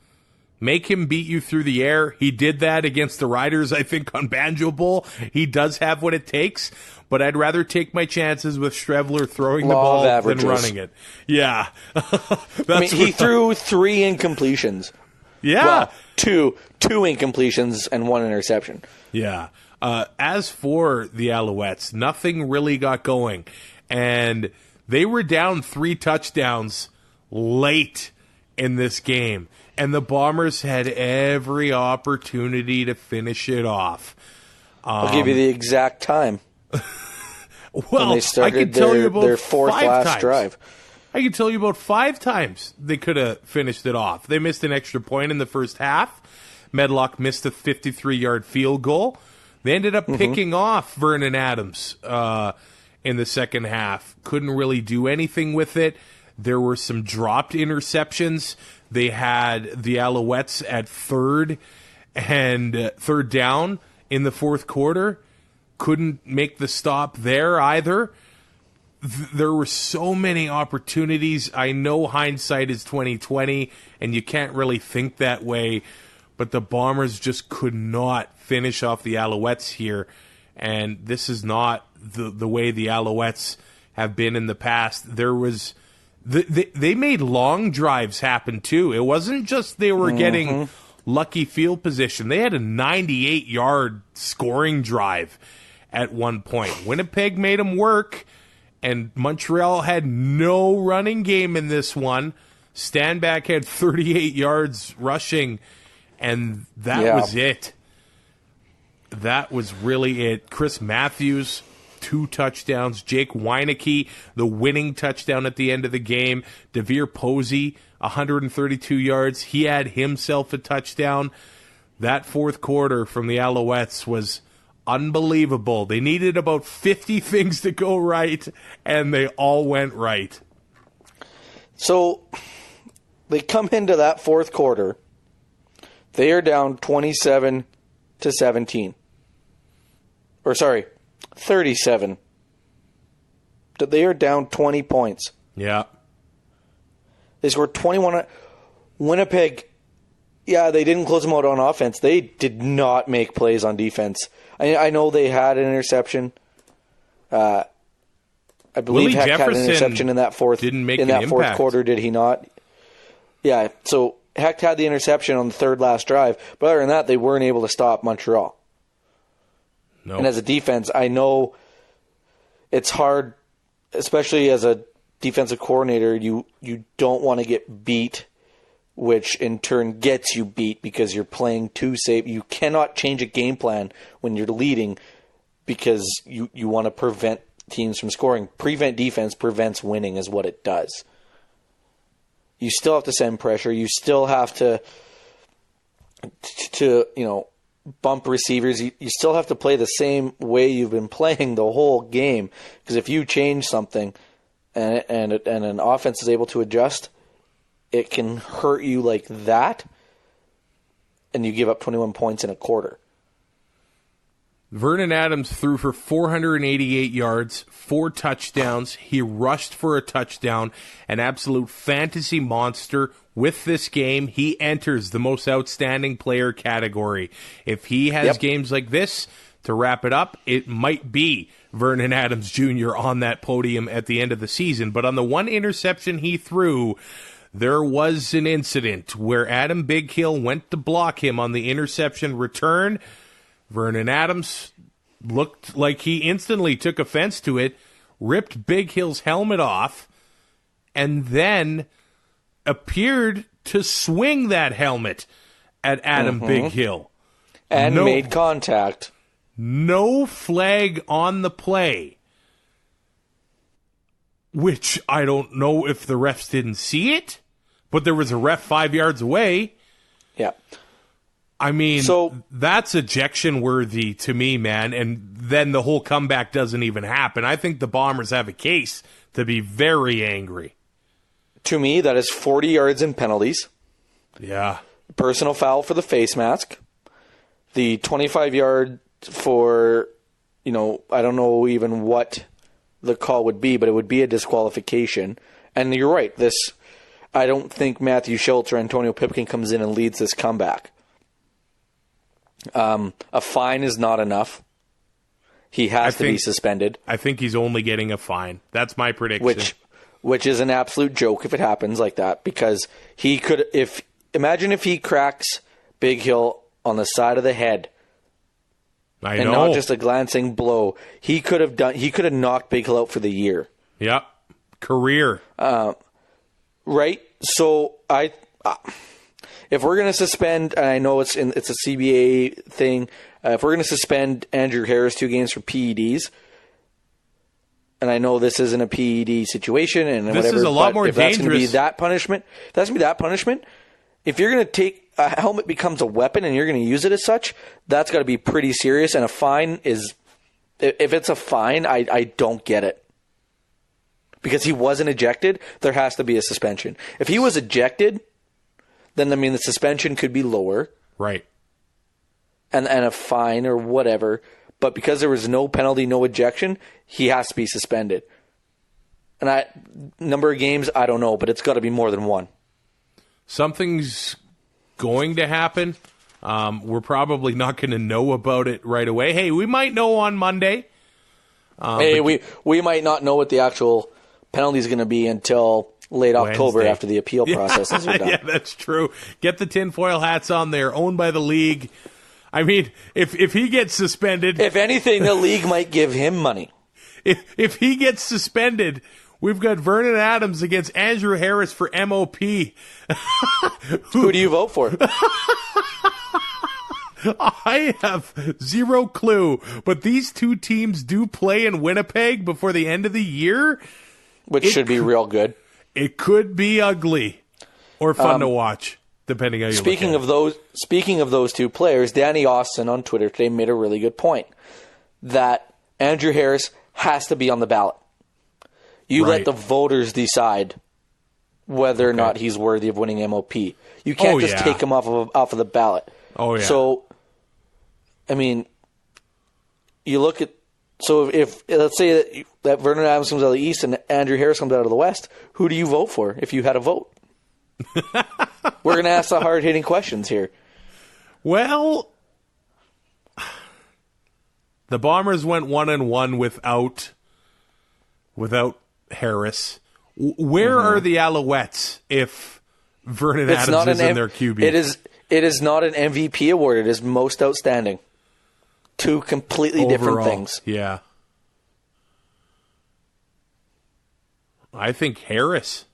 Make him beat you through the air. He did that against the Riders, I think, on Banjo Bowl. He does have what it takes, but I'd rather take my chances with Streveler throwing the ball than running it. Yeah. He threw 3 incompletions. Yeah. Well, two incompletions and 1 interception. Yeah. As for the Alouettes, nothing really got going, and they were down 3 touchdowns late in this game. And the Bombers had every opportunity to finish it off. I'll give you the exact time. Well, they started I can tell you about their fourth last drive. I can tell you about 5 times they could have finished it off. They missed an extra point in the first half. Medlock missed a 53-yard field goal. They ended up picking off Vernon Adams in the second half. Couldn't really do anything with it. There were some dropped interceptions. They had the Alouettes at third down in the fourth quarter. Couldn't make the stop there either. There were so many opportunities. I know hindsight is 20/20, and you can't really think that way. But the Bombers just could not finish off the Alouettes here. And this is not the way the Alouettes have been in the past. There was... They made long drives happen, too. It wasn't just they were getting lucky field position. They had a 98-yard scoring drive at one point. Winnipeg made them work, and Montreal had no running game in this one. Stanback had 38 yards rushing, and that was it. That was really it. Chris Matthews... 2 touchdowns. Jake Weineke, the winning touchdown at the end of the game. Devere Posey, 132 yards. He had himself a touchdown. That fourth quarter from the Alouettes was unbelievable. They needed about 50 things to go right, and they all went right. So they come into that fourth quarter. They are down 27-17. 37. They are down 20 points. Yeah. They scored 21. Winnipeg, yeah, they didn't close them out on offense. They did not make plays on defense. I know they had an interception. I believe Heck had an interception in that fourth quarter, did he not? Yeah, so Heck had the interception on the third last drive, but other than that, they weren't able to stop Montreal. No. And as a defense, I know it's hard, especially as a defensive coordinator, you don't want to get beat, which in turn gets you beat because you're playing too safe. You cannot change a game plan when you're leading because you want to prevent teams from scoring. Prevent defense prevents winning is what it does. You still have to send pressure. You still have to bump receivers. You still have to play the same way you've been playing the whole game. Because if you change something and an offense is able to adjust, it can hurt you like that, and you give up 21 points in a quarter. Vernon Adams threw for 488 yards, 4 touchdowns. He rushed for a touchdown, an absolute fantasy monster. With this game, he enters the most outstanding player category. If he has games like this, to wrap it up, it might be Vernon Adams Jr. on that podium at the end of the season. But on the one interception he threw, there was an incident where Adam Bighill went to block him on the interception return. Vernon Adams looked like he instantly took offense to it, ripped Bighill's helmet off, and then appeared to swing that helmet at Adam Bighill. And made contact. No flag on the play, which I don't know if the refs didn't see it, but there was a ref 5 yards away. Yeah. I mean, that's ejection worthy to me, man, and then the whole comeback doesn't even happen. I think the Bombers have a case to be very angry. To me, that is 40 yards in penalties. Yeah. Personal foul for the face mask. The 25-yard for, I don't know even what the call would be, but it would be a disqualification. And you're right, I don't think Matthew Schultz or Antonio Pipkin comes in and leads this comeback. A fine is not enough. He has to be suspended. I think he's only getting a fine. That's my prediction. Which is an absolute joke if it happens like that, because he could, imagine if he cracks Bighill on the side of the head. Not just a glancing blow. He could have knocked Bighill out for the year. Yep. Career. Right? So if we're going to suspend, and I know it's a CBA thing, if we're going to suspend Andrew Harris 2 games for PEDs, and I know this isn't a PED situation, and this whatever, is a lot more dangerous. That's going to be that punishment. If you're going to take a helmet becomes a weapon and you're going to use it as such, that's got to be pretty serious. And a fine is, if it's a fine, I don't get it. Because he wasn't ejected, there has to be a suspension. If he was ejected, then the suspension could be lower, right? And a fine or whatever. But because there was no penalty, no ejection, he has to be suspended. And number of games, I don't know, but it's got to be more than one. Something's going to happen. We're probably not going to know about it right away. Hey, we might know on Monday. We might not know what the actual penalty is going to be until late October after the appeal processes are done. Yeah, that's true. Get the tinfoil hats on there. Owned by the league. I mean, if he gets suspended... If anything, the league might give him money. If he gets suspended, we've got Vernon Adams against Andrew Harris for MOP. Who do you vote for? I have zero clue, but these two teams do play in Winnipeg before the end of the year. Which should be real good. It could be ugly or fun to watch, depending on how you look at it. Speaking of those two players, Danny Austin on Twitter today made a really good point that Andrew Harris has to be on the ballot. You let the voters decide whether or not he's worthy of winning MOP. You can't just take him off of the ballot. Oh yeah. So, I mean, you look at if let's say that Vernon Adams comes out of the East and Andrew Harris comes out of the West, who do you vote for if you had a vote? We're going to ask the hard-hitting questions here. Well, the Bombers went 1-1 without Harris. Where are the Alouettes if Vernon Adams is in their QB? It is not an MVP award. It is most outstanding. Two completely different things. Yeah. I think Harris.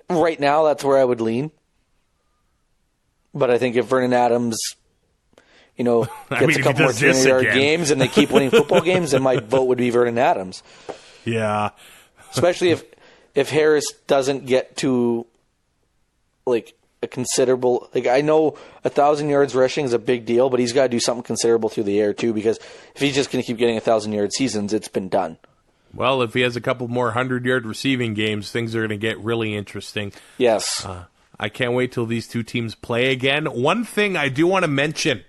Right now, that's where I would lean. But I think if Vernon Adams, gets a couple more 300-yard games and they keep winning football games, then my vote would be Vernon Adams. Yeah. Especially if Harris doesn't get to, a considerable... I know 1,000 yards rushing is a big deal, but he's got to do something considerable through the air, too, because if he's just going to keep getting 1,000-yard seasons, it's been done. Well, if he has a couple more 100-yard receiving games, things are going to get really interesting. Yes. I can't wait till these two teams play again. One thing I do want to mention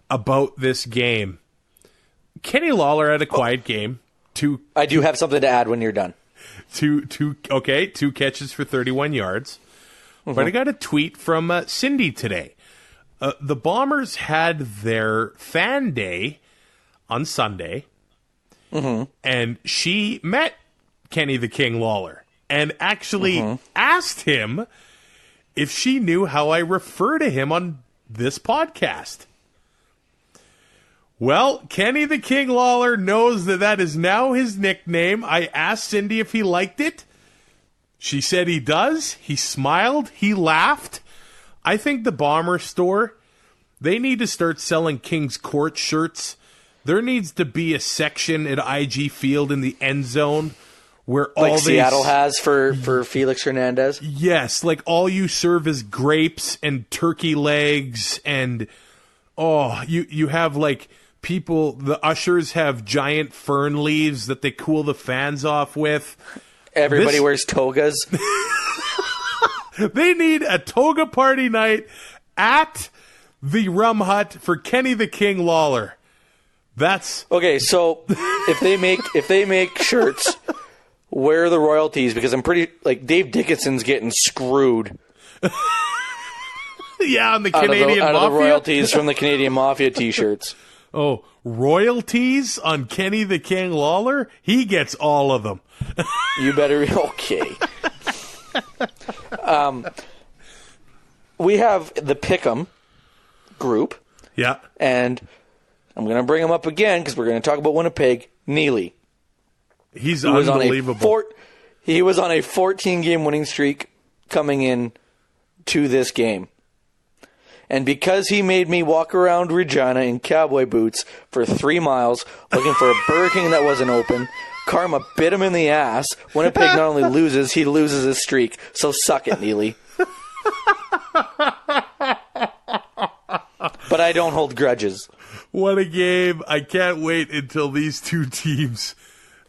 about this game, Kenny Lawler had a quiet game. I do have something to add when you're done. Two catches for 31 yards. Mm-hmm. But I got a tweet from Cindy today. The Bombers had their fan day on Sunday. Mm-hmm. And she met Kenny the King Lawler and actually asked him if she knew how I refer to him on this podcast. Well, Kenny the King Lawler knows that is now his nickname. I asked Cindy if he liked it. She said he does. He smiled. He laughed. I think the Bomber store, they need to start selling King's Court shirts. There needs to be a section at IG Field in the end zone where all these... Seattle has for Felix Hernandez? Yes, all you serve is grapes and turkey legs and... you have people... The ushers have giant fern leaves that they cool the fans off with. Everybody wears togas. They need a toga party night at the Rum Hut for Kenny the King Lawler. That's okay. So if they make shirts, where are the royalties? Because I'm pretty Dave Dickinson's getting screwed. Yeah, on the Canadian Mafia. Out of the royalties from the Canadian Mafia T-shirts. Oh, royalties on Kenny the King Lawler? He gets all of them. You better okay. We have the Pick'em group. Yeah, and I'm going to bring him up again because we're going to talk about Winnipeg. Neely. He's unbelievable. He was on a 14-game winning streak coming in to this game. And because he made me walk around Regina in cowboy boots for 3 miles looking for a Burger King that wasn't open, karma bit him in the ass. Winnipeg not only loses, he loses his streak. So suck it, Neely. But I don't hold grudges. What a game. I can't wait until these two teams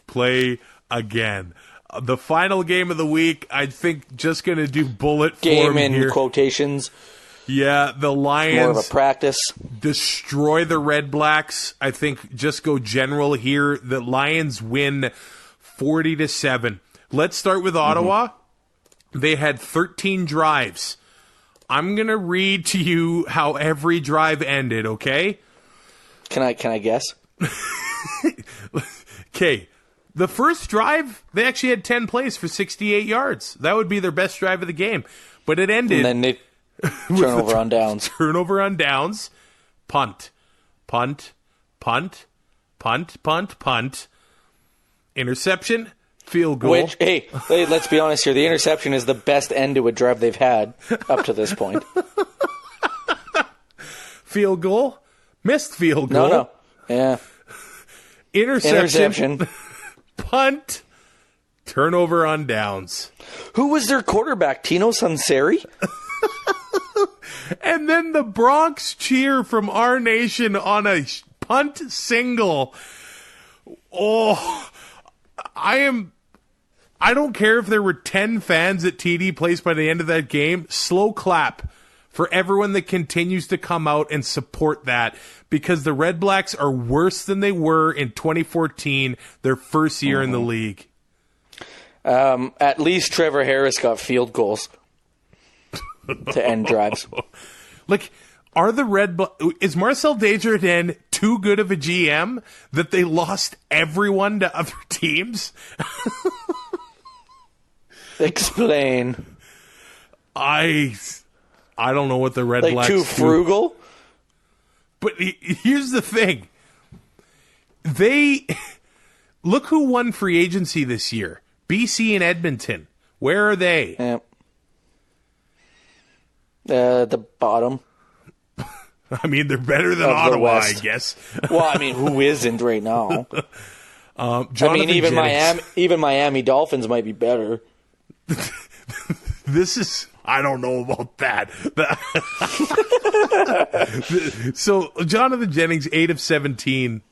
play again. The final game of the week, I think just going to do bullet form game in here. Quotations. Yeah, the Lions more of a practice. Destroy the Red Blacks. I think just go general here. The Lions win 40-7. Let's start with Ottawa. They had 13 drives. I'm going to read to you how every drive ended, okay? Can I guess? Okay. The first drive, they actually had 10 plays for 68 yards. That would be their best drive of the game. But it ended... And then they turnover on downs. Turnover on downs. Punt. Punt. Punt. Punt. Punt. Punt. Interception. Field goal. Which, hey, let's be honest here. The interception is the best end to a drive they've had up to this point. Field goal. Missed field goal. No. Yeah. Interception. Punt. Turnover on downs. Who was their quarterback? Tino Sunseri? And then the Bronx cheer from our nation on a punt single. Oh, I don't care if there were 10 fans at TD Place by the end of that game. Slow clap for everyone that continues to come out and support that, because the Red Blacks are worse than they were in 2014, their first year in the league. At least Trevor Harris got field goals to end drives. Like, are the is Marcel Desjardins too good of a GM that they lost everyone to other teams? Explain. I don't know what the Red Blacks too do. Frugal? But here's the thing. They look who won free agency this year. BC and Edmonton. Where are they? The bottom. I mean, they're better than Ottawa, I guess. Well, I mean, who isn't right now? Even Miami Dolphins might be better. I don't know about that. So, Jonathan Jennings, 8 of 17,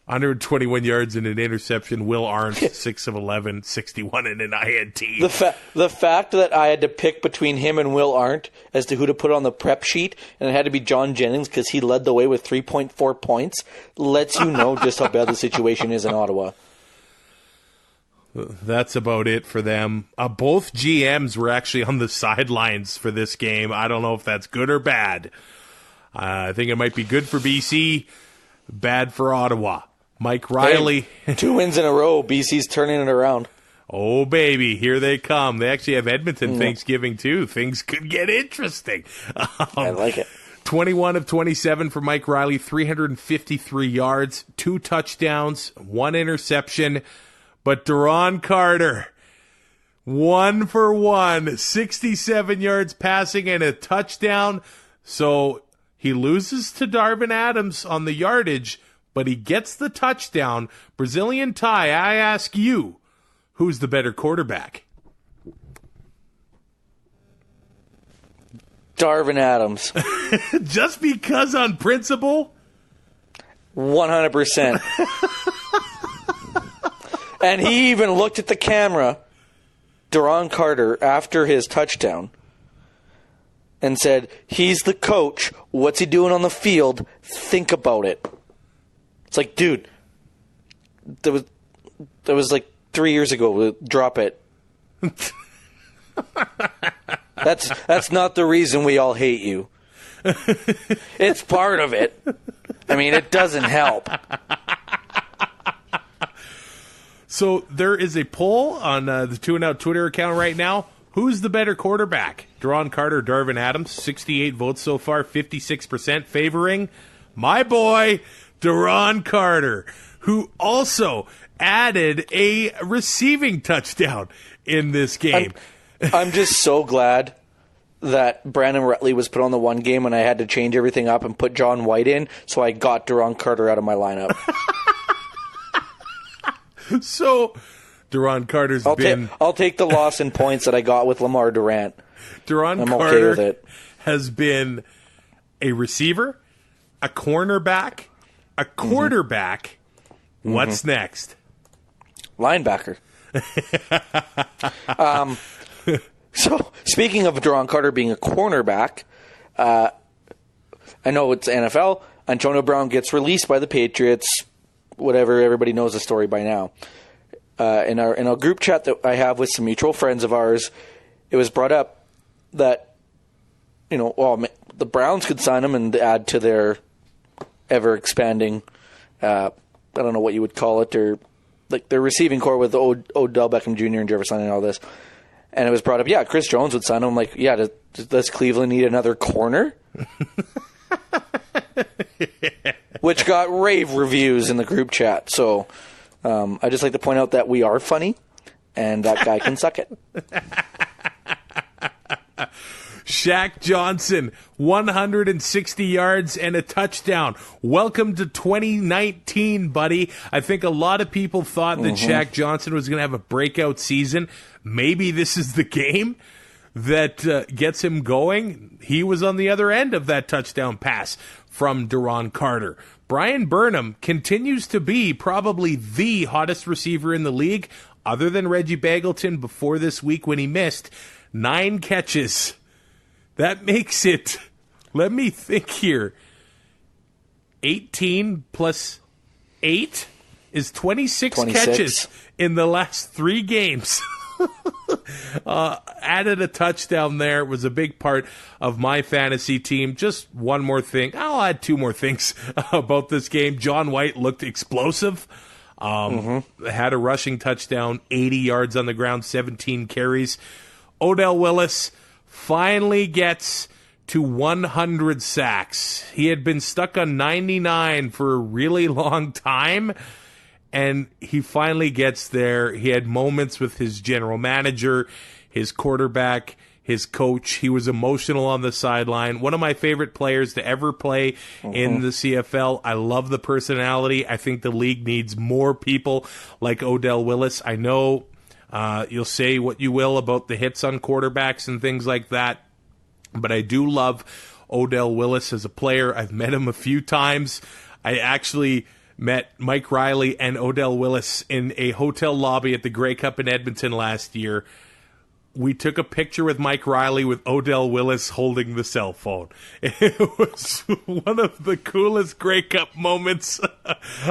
121 yards and an interception. Will Arndt, 6 of 11, 61 and an INT. The fact that I had to pick between him and Will Arndt as to who to put on the prep sheet, and it had to be John Jennings because he led the way with 3.4 points, lets you know just how bad the situation is in Ottawa. That's about it for them. Both GMs were actually on the sidelines for this game. I don't know if that's good or bad. I think it might be good for BC, bad for Ottawa. Mike Riley. Hey, 2 wins in a row. BC's turning it around. Oh, baby, here they come. They actually have Edmonton Thanksgiving, too. Things could get interesting. I like it. 21 of 27 for Mike Riley, 353 yards, 2 touchdowns, 1 interception. But Duron Carter, 1 for 1, 67 yards passing and a touchdown. So he loses to Darvin Adams on the yardage, but he gets the touchdown. Brazilian Ty, I ask you, who's the better quarterback? Darvin Adams. Just because on principle? 100%. And he even looked at the camera, Duron Carter, after his touchdown, and said, he's the coach. What's he doing on the field? Think about it. It's like, dude, that was like 3 years ago. Drop it. That's not the reason we all hate you. It's part of it. I mean, it doesn't help. So there is a poll on the 2 and Out Twitter account right now. Who's the better quarterback? Duron Carter, Darvin Adams. 68 votes so far, 56% favoring my boy, Duron Carter, who also added a receiving touchdown in this game. I'm just so glad that Brandon Rutley was put on the one game and I had to change everything up and put John White in, so I got Duron Carter out of my lineup. So, Duron Carter's I'll take the loss in points that I got with Lamar Durant. Duron Carter okay with it. Has been a receiver, a cornerback, a quarterback. Mm-hmm. What's next? Linebacker. So, speaking of Duron Carter being a cornerback, I know it's NFL. Antonio Brown gets released by the Patriots. Whatever, everybody knows the story by now. In our group chat that I have with some mutual friends of ours, it was brought up that, the Browns could sign him and add to their ever-expanding, I don't know what you would call it, their receiving core with Odell Beckham Jr. and Jefferson and all this. And it was brought up, yeah, Chris Jones would sign him. I'm like, yeah, does Cleveland need another corner? Which got rave reviews in the group chat. So I just like to point out that we are funny, and that guy can suck it. Shaq Johnson, 160 yards and a touchdown. Welcome to 2019, buddy. I think a lot of people thought that Shaq Johnson was going to have a breakout season. Maybe this is the game that gets him going. He was on the other end of that touchdown pass from Duron Carter. Brian Burnham continues to be probably the hottest receiver in the league, other than Reggie Bagleton before this week when he missed 9 catches. That makes it, let me think here, 18 plus 8 is 26 catches in the last 3 games. Added a touchdown there. It was a big part of my fantasy team. Just one more thing. I'll add two more things about this game. John White looked explosive. Had a rushing touchdown, 80 yards on the ground, 17 carries. Odell Willis finally gets to 100 sacks. He had been stuck on 99 for a really long time, and he finally gets there. He had moments with his general manager, his quarterback, his coach. He was emotional on the sideline. One of my favorite players to ever play in the CFL. I love the personality. I think the league needs more people like Odell Willis. I know you'll say what you will about the hits on quarterbacks and things like that, but I do love Odell Willis as a player. I've met him a few times. I actually met Mike Riley and Odell Willis in a hotel lobby at the Grey Cup in Edmonton last year. We took a picture with Mike Riley with Odell Willis holding the cell phone. It was one of the coolest Grey Cup moments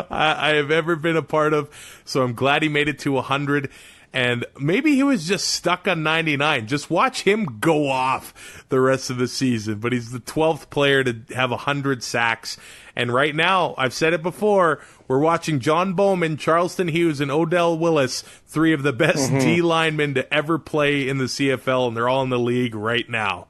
I have ever been a part of. So I'm glad he made it to 100. And maybe he was just stuck on 99. Just watch him go off the rest of the season. But he's the 12th player to have 100 sacks. And right now, I've said it before, we're watching John Bowman, Charleston Hughes, and Odell Willis, three of the best D linemen to ever play in the CFL, and they're all in the league right now.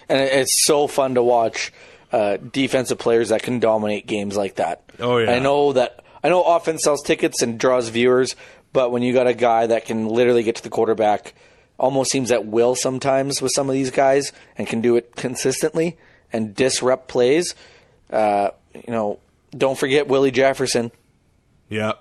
And it's so fun to watch defensive players that can dominate games like that. Oh, yeah. I know offense sells tickets and draws viewers, but when you got a guy that can literally get to the quarterback, almost seems at will sometimes with some of these guys, and can do it consistently and disrupt plays, don't forget Willie Jefferson. Yeah.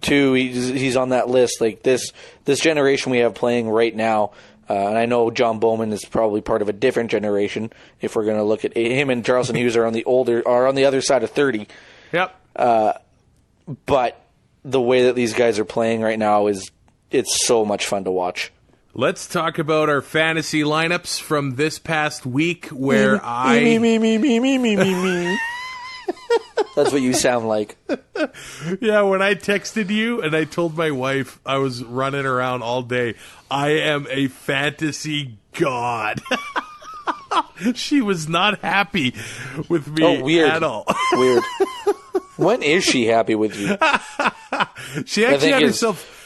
Too, he's on that list. Like this generation we have playing right now, and I know John Bowman is probably part of a different generation. If we're going to look at him and Charleston Hughes are on the other side of 30. Yep. But the way that these guys are playing right now it's so much fun to watch. Let's talk about our fantasy lineups from this past week where me. That's what you sound like. Yeah, when I texted you and I told my wife I was running around all day, I am a fantasy god. She was not happy with me at all. Weird. When is she happy with you? She actually had herself...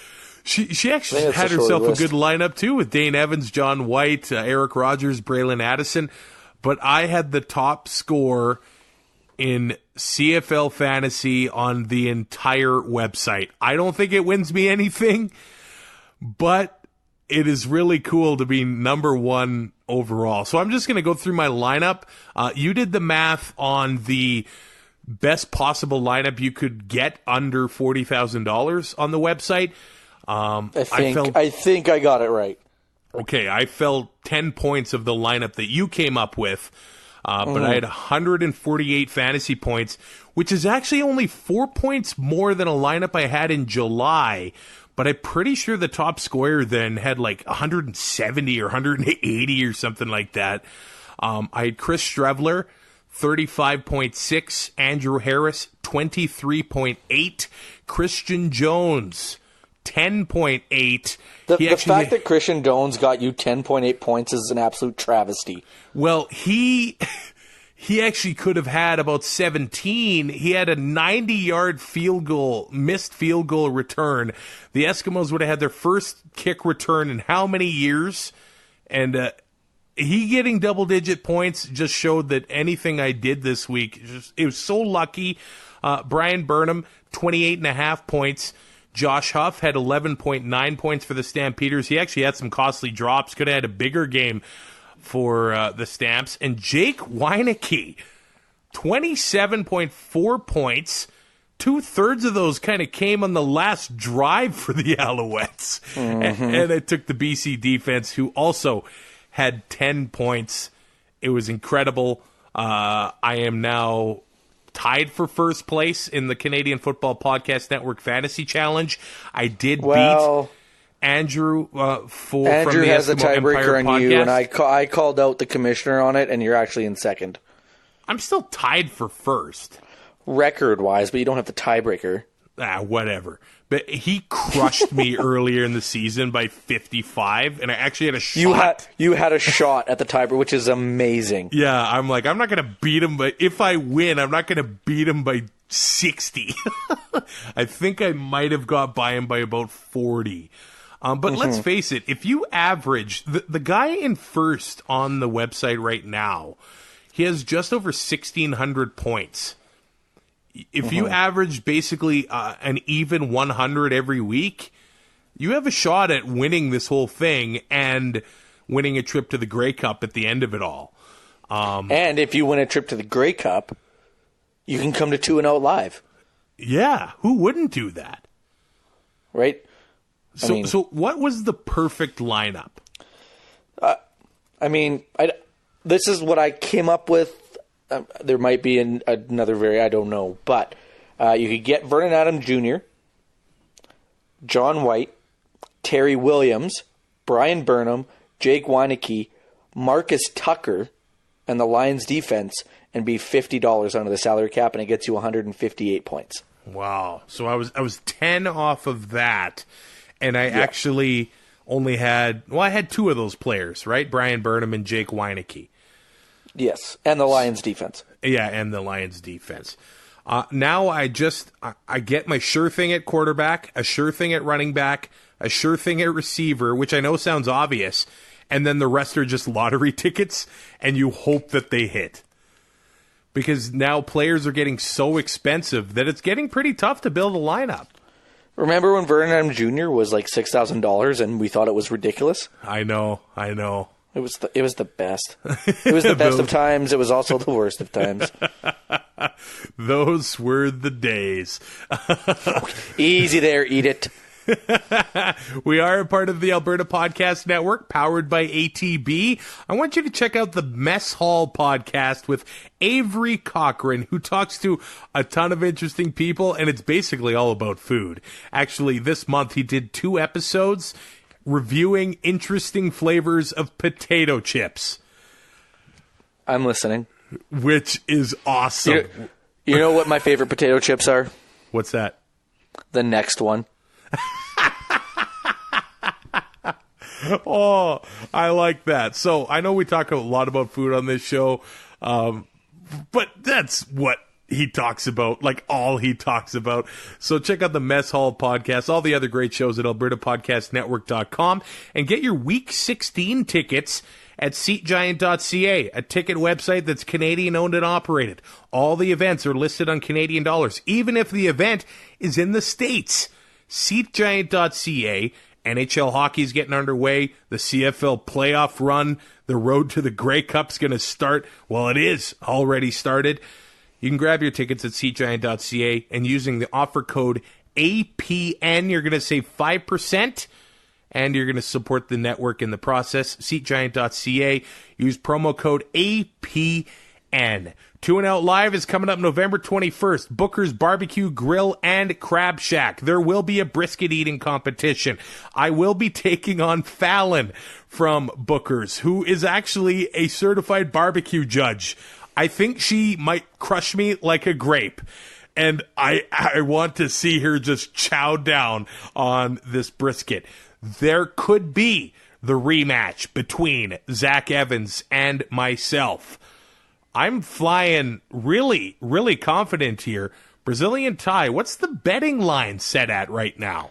She actually had herself a good lineup, too, with Dane Evans, John White, Eric Rogers, Braylon Addison. But I had the top score in CFL Fantasy on the entire website. I don't think it wins me anything, but it is really cool to be number one overall. So I'm just going to go through my lineup. You did the math on the best possible lineup you could get under $40,000 on the website. I think I got it right. Okay, I fell 10 points of the lineup that you came up with, but I had 148 fantasy points, which is actually only 4 points more than a lineup I had in July. But I'm pretty sure the top scorer then had like 170 or 180 or something like that. I had Chris Strevler, 35.6, Andrew Harris, 23.8, Christian Jones, 10.8. The fact that Christian Jones got you 10.8 points is an absolute travesty. Well, he actually could have had about 17. He had a 90-yard missed field goal return. The Eskimos would have had their first kick return in how many years? And he getting double-digit points just showed that anything I did this week, it was so lucky. Brian Burnham, 28.5 points. Josh Huff had 11.9 points for the Stampeders. He actually had some costly drops. Could have had a bigger game for the Stamps. And Jake Weineke, 27.4 points. 2/3 of those kind of came on the last drive for the Alouettes. And I took the BC defense, who also had 10 points. It was incredible. I am now tied for first place in the Canadian Football Podcast Network Fantasy Challenge. I did beat Andrew from the has a Eskimo Empire tiebreaker on podcast. you, and I called out the commissioner on it, and you're actually in second. I'm still tied for first. Record-wise, but you don't have the tiebreaker. whatever. But he crushed me earlier in the season by 55, and I actually had a shot. You had a shot at the tiebreaker, which is amazing. Yeah, I'm like, I'm not going to beat him, but if I win, I'm not going to beat him by 60. I think I might have got by him by about 40. But let's face it, if you average, the guy in first on the website right now, he has just over 1,600 points. If you average basically an even 100 every week, you have a shot at winning this whole thing and winning a trip to the Grey Cup at the end of it all. And if you win a trip to the Grey Cup, you can come to 2-0 live. Yeah, who wouldn't do that? Right? So what was the perfect lineup? This is what I came up with. There might be another I don't know. But you could get Vernon Adams Jr., John White, Terry Williams, Brian Burnham, Jake Weineke, Marcus Tucker, and the Lions defense, and be $50 under the salary cap, and it gets you 158 points. Wow. So I was 10 off of that, and I actually only had, I had two of those players, right? Brian Burnham and Jake Weineke. Yes, and the Lions defense. Yeah, and the Lions defense. Now I get my sure thing at quarterback, a sure thing at running back, a sure thing at receiver, which I know sounds obvious, and then the rest are just lottery tickets, and you hope that they hit. Because now players are getting so expensive that it's getting pretty tough to build a lineup. Remember when Vernon Adams Jr. was like $6,000 and we thought it was ridiculous? I know. It was the best. It was the best of times. It was also the worst of times. Those were the days. Easy there, eat it. We are a part of the Alberta Podcast Network, powered by ATB. I want you to check out the Mess Hall podcast with Avery Cochran, who talks to a ton of interesting people, and it's basically all about food. Actually, this month he did 2 episodes reviewing interesting flavors of potato chips. I'm listening. Which is awesome. You know what my favorite potato chips are? What's that? The next one. Oh, I like that. So I know we talk a lot about food on this show, but that's what he talks about, like all he talks about. So check out the Mess Hall podcast, all the other great shows at albertapodcastnetwork.com, and get your Week 16 tickets at SeatGiant.ca, a ticket website that's Canadian-owned and operated. All the events are listed on Canadian dollars, even if the event is in the States. SeatGiant.ca. NHL hockey's getting underway. The CFL playoff run, the road to the Grey Cup's going to start. Well, it is already started. You can grab your tickets at SeatGiant.ca, and using the offer code APN, you're going to save 5%, and you're going to support the network in the process. SeatGiant.ca. Use promo code APN. 2 and Out Live is coming up November 21st. Booker's Barbecue Grill and Crab Shack. There will be a brisket eating competition. I will be taking on Fallon from Booker's, who is actually a certified barbecue judge. I think she might crush me like a grape. And I want to see her just chow down on this brisket. There could be the rematch between Zach Evans and myself. I'm flying really, really confident here. Brazilian Ty, what's the betting line set at right now?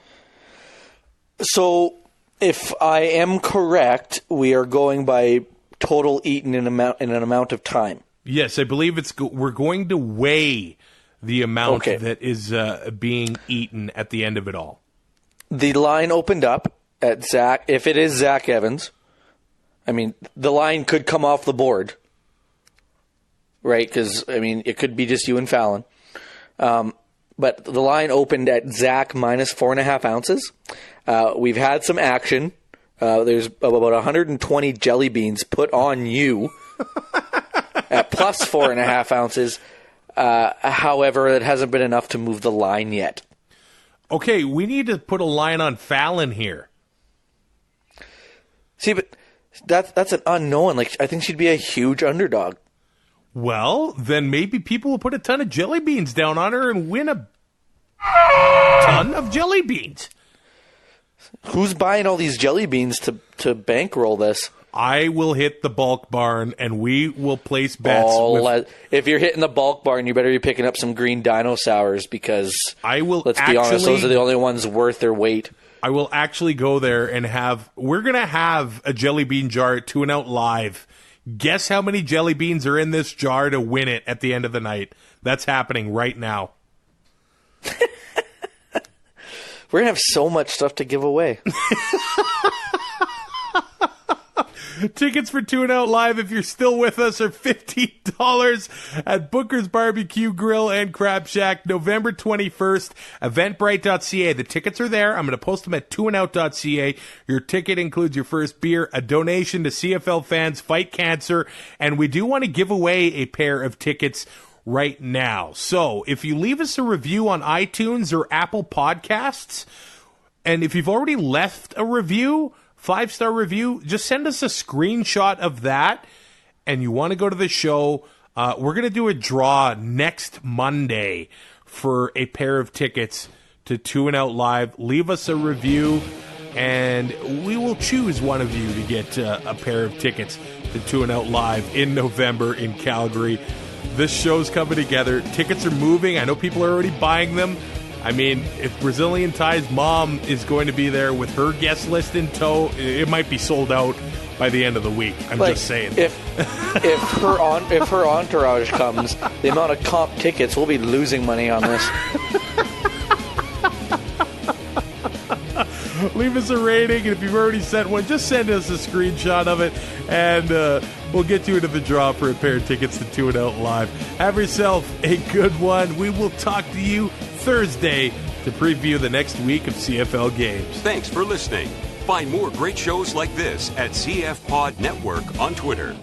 So, if I am correct, we are going by total eaten in an amount of time. Yes, I believe we're going to weigh the amount that is being eaten at the end of it all. The line opened up at Zach. If it is Zach Evans, I mean, the line could come off the board. Right, because, I mean, it could be just you and Fallon. But the line opened at Zach minus 4.5 ounces. We've had some action. There's about 120 jelly beans put on you at plus 4.5 ounces. However, it hasn't been enough to move the line yet. Okay, we need to put a line on Fallon here. See, but that's an unknown. Like, I think she'd be a huge underdog. Well, then maybe people will put a ton of jelly beans down on her and win a ton of jelly beans. Who's buying all these jelly beans to bankroll this? I will hit the bulk barn, and we will place bets. If you're hitting the bulk barn, you better be picking up some green dino sours because let's be honest, those are the only ones worth their weight. I will actually go there and we're going to have a jelly bean jar at 2 and Out Live. Guess how many jelly beans are in this jar to win it at the end of the night? That's happening right now. We're going to have so much stuff to give away. Tickets for 2 and Out Live, if you're still with us, are $15 at Booker's Barbecue Grill and Crab Shack, November 21st, eventbrite.ca. The tickets are there. I'm going to post them at 2andout.ca. Your ticket includes your first beer, a donation to CFL fans fight cancer, and we do want to give away a pair of tickets right now. So if you leave us a review on iTunes or Apple Podcasts, and if you've already left a review, 5-star review, just send us a screenshot of that, and you want to go to the show. We're going to do a draw next Monday for a pair of tickets to 2 and Out Live. Leave us a review, and we will choose one of you to get a pair of tickets to 2 and Out Live in November in Calgary. This show's coming together. Tickets are moving. I know people are already buying them. I mean, if Brazilian Ty's mom is going to be there with her guest list in tow, it might be sold out by the end of the week. I'm just saying. If her entourage comes, the amount of comp tickets, we'll be losing money on this. Leave us a rating, and if you've already sent one, just send us a screenshot of it, and we'll get you into the draw for a pair of tickets to 2 and Out Live. Have yourself a good one. We will talk to you Thursday to preview the next week of CFL games. Thanks for listening. Find more great shows like this at CF Pod Network on Twitter.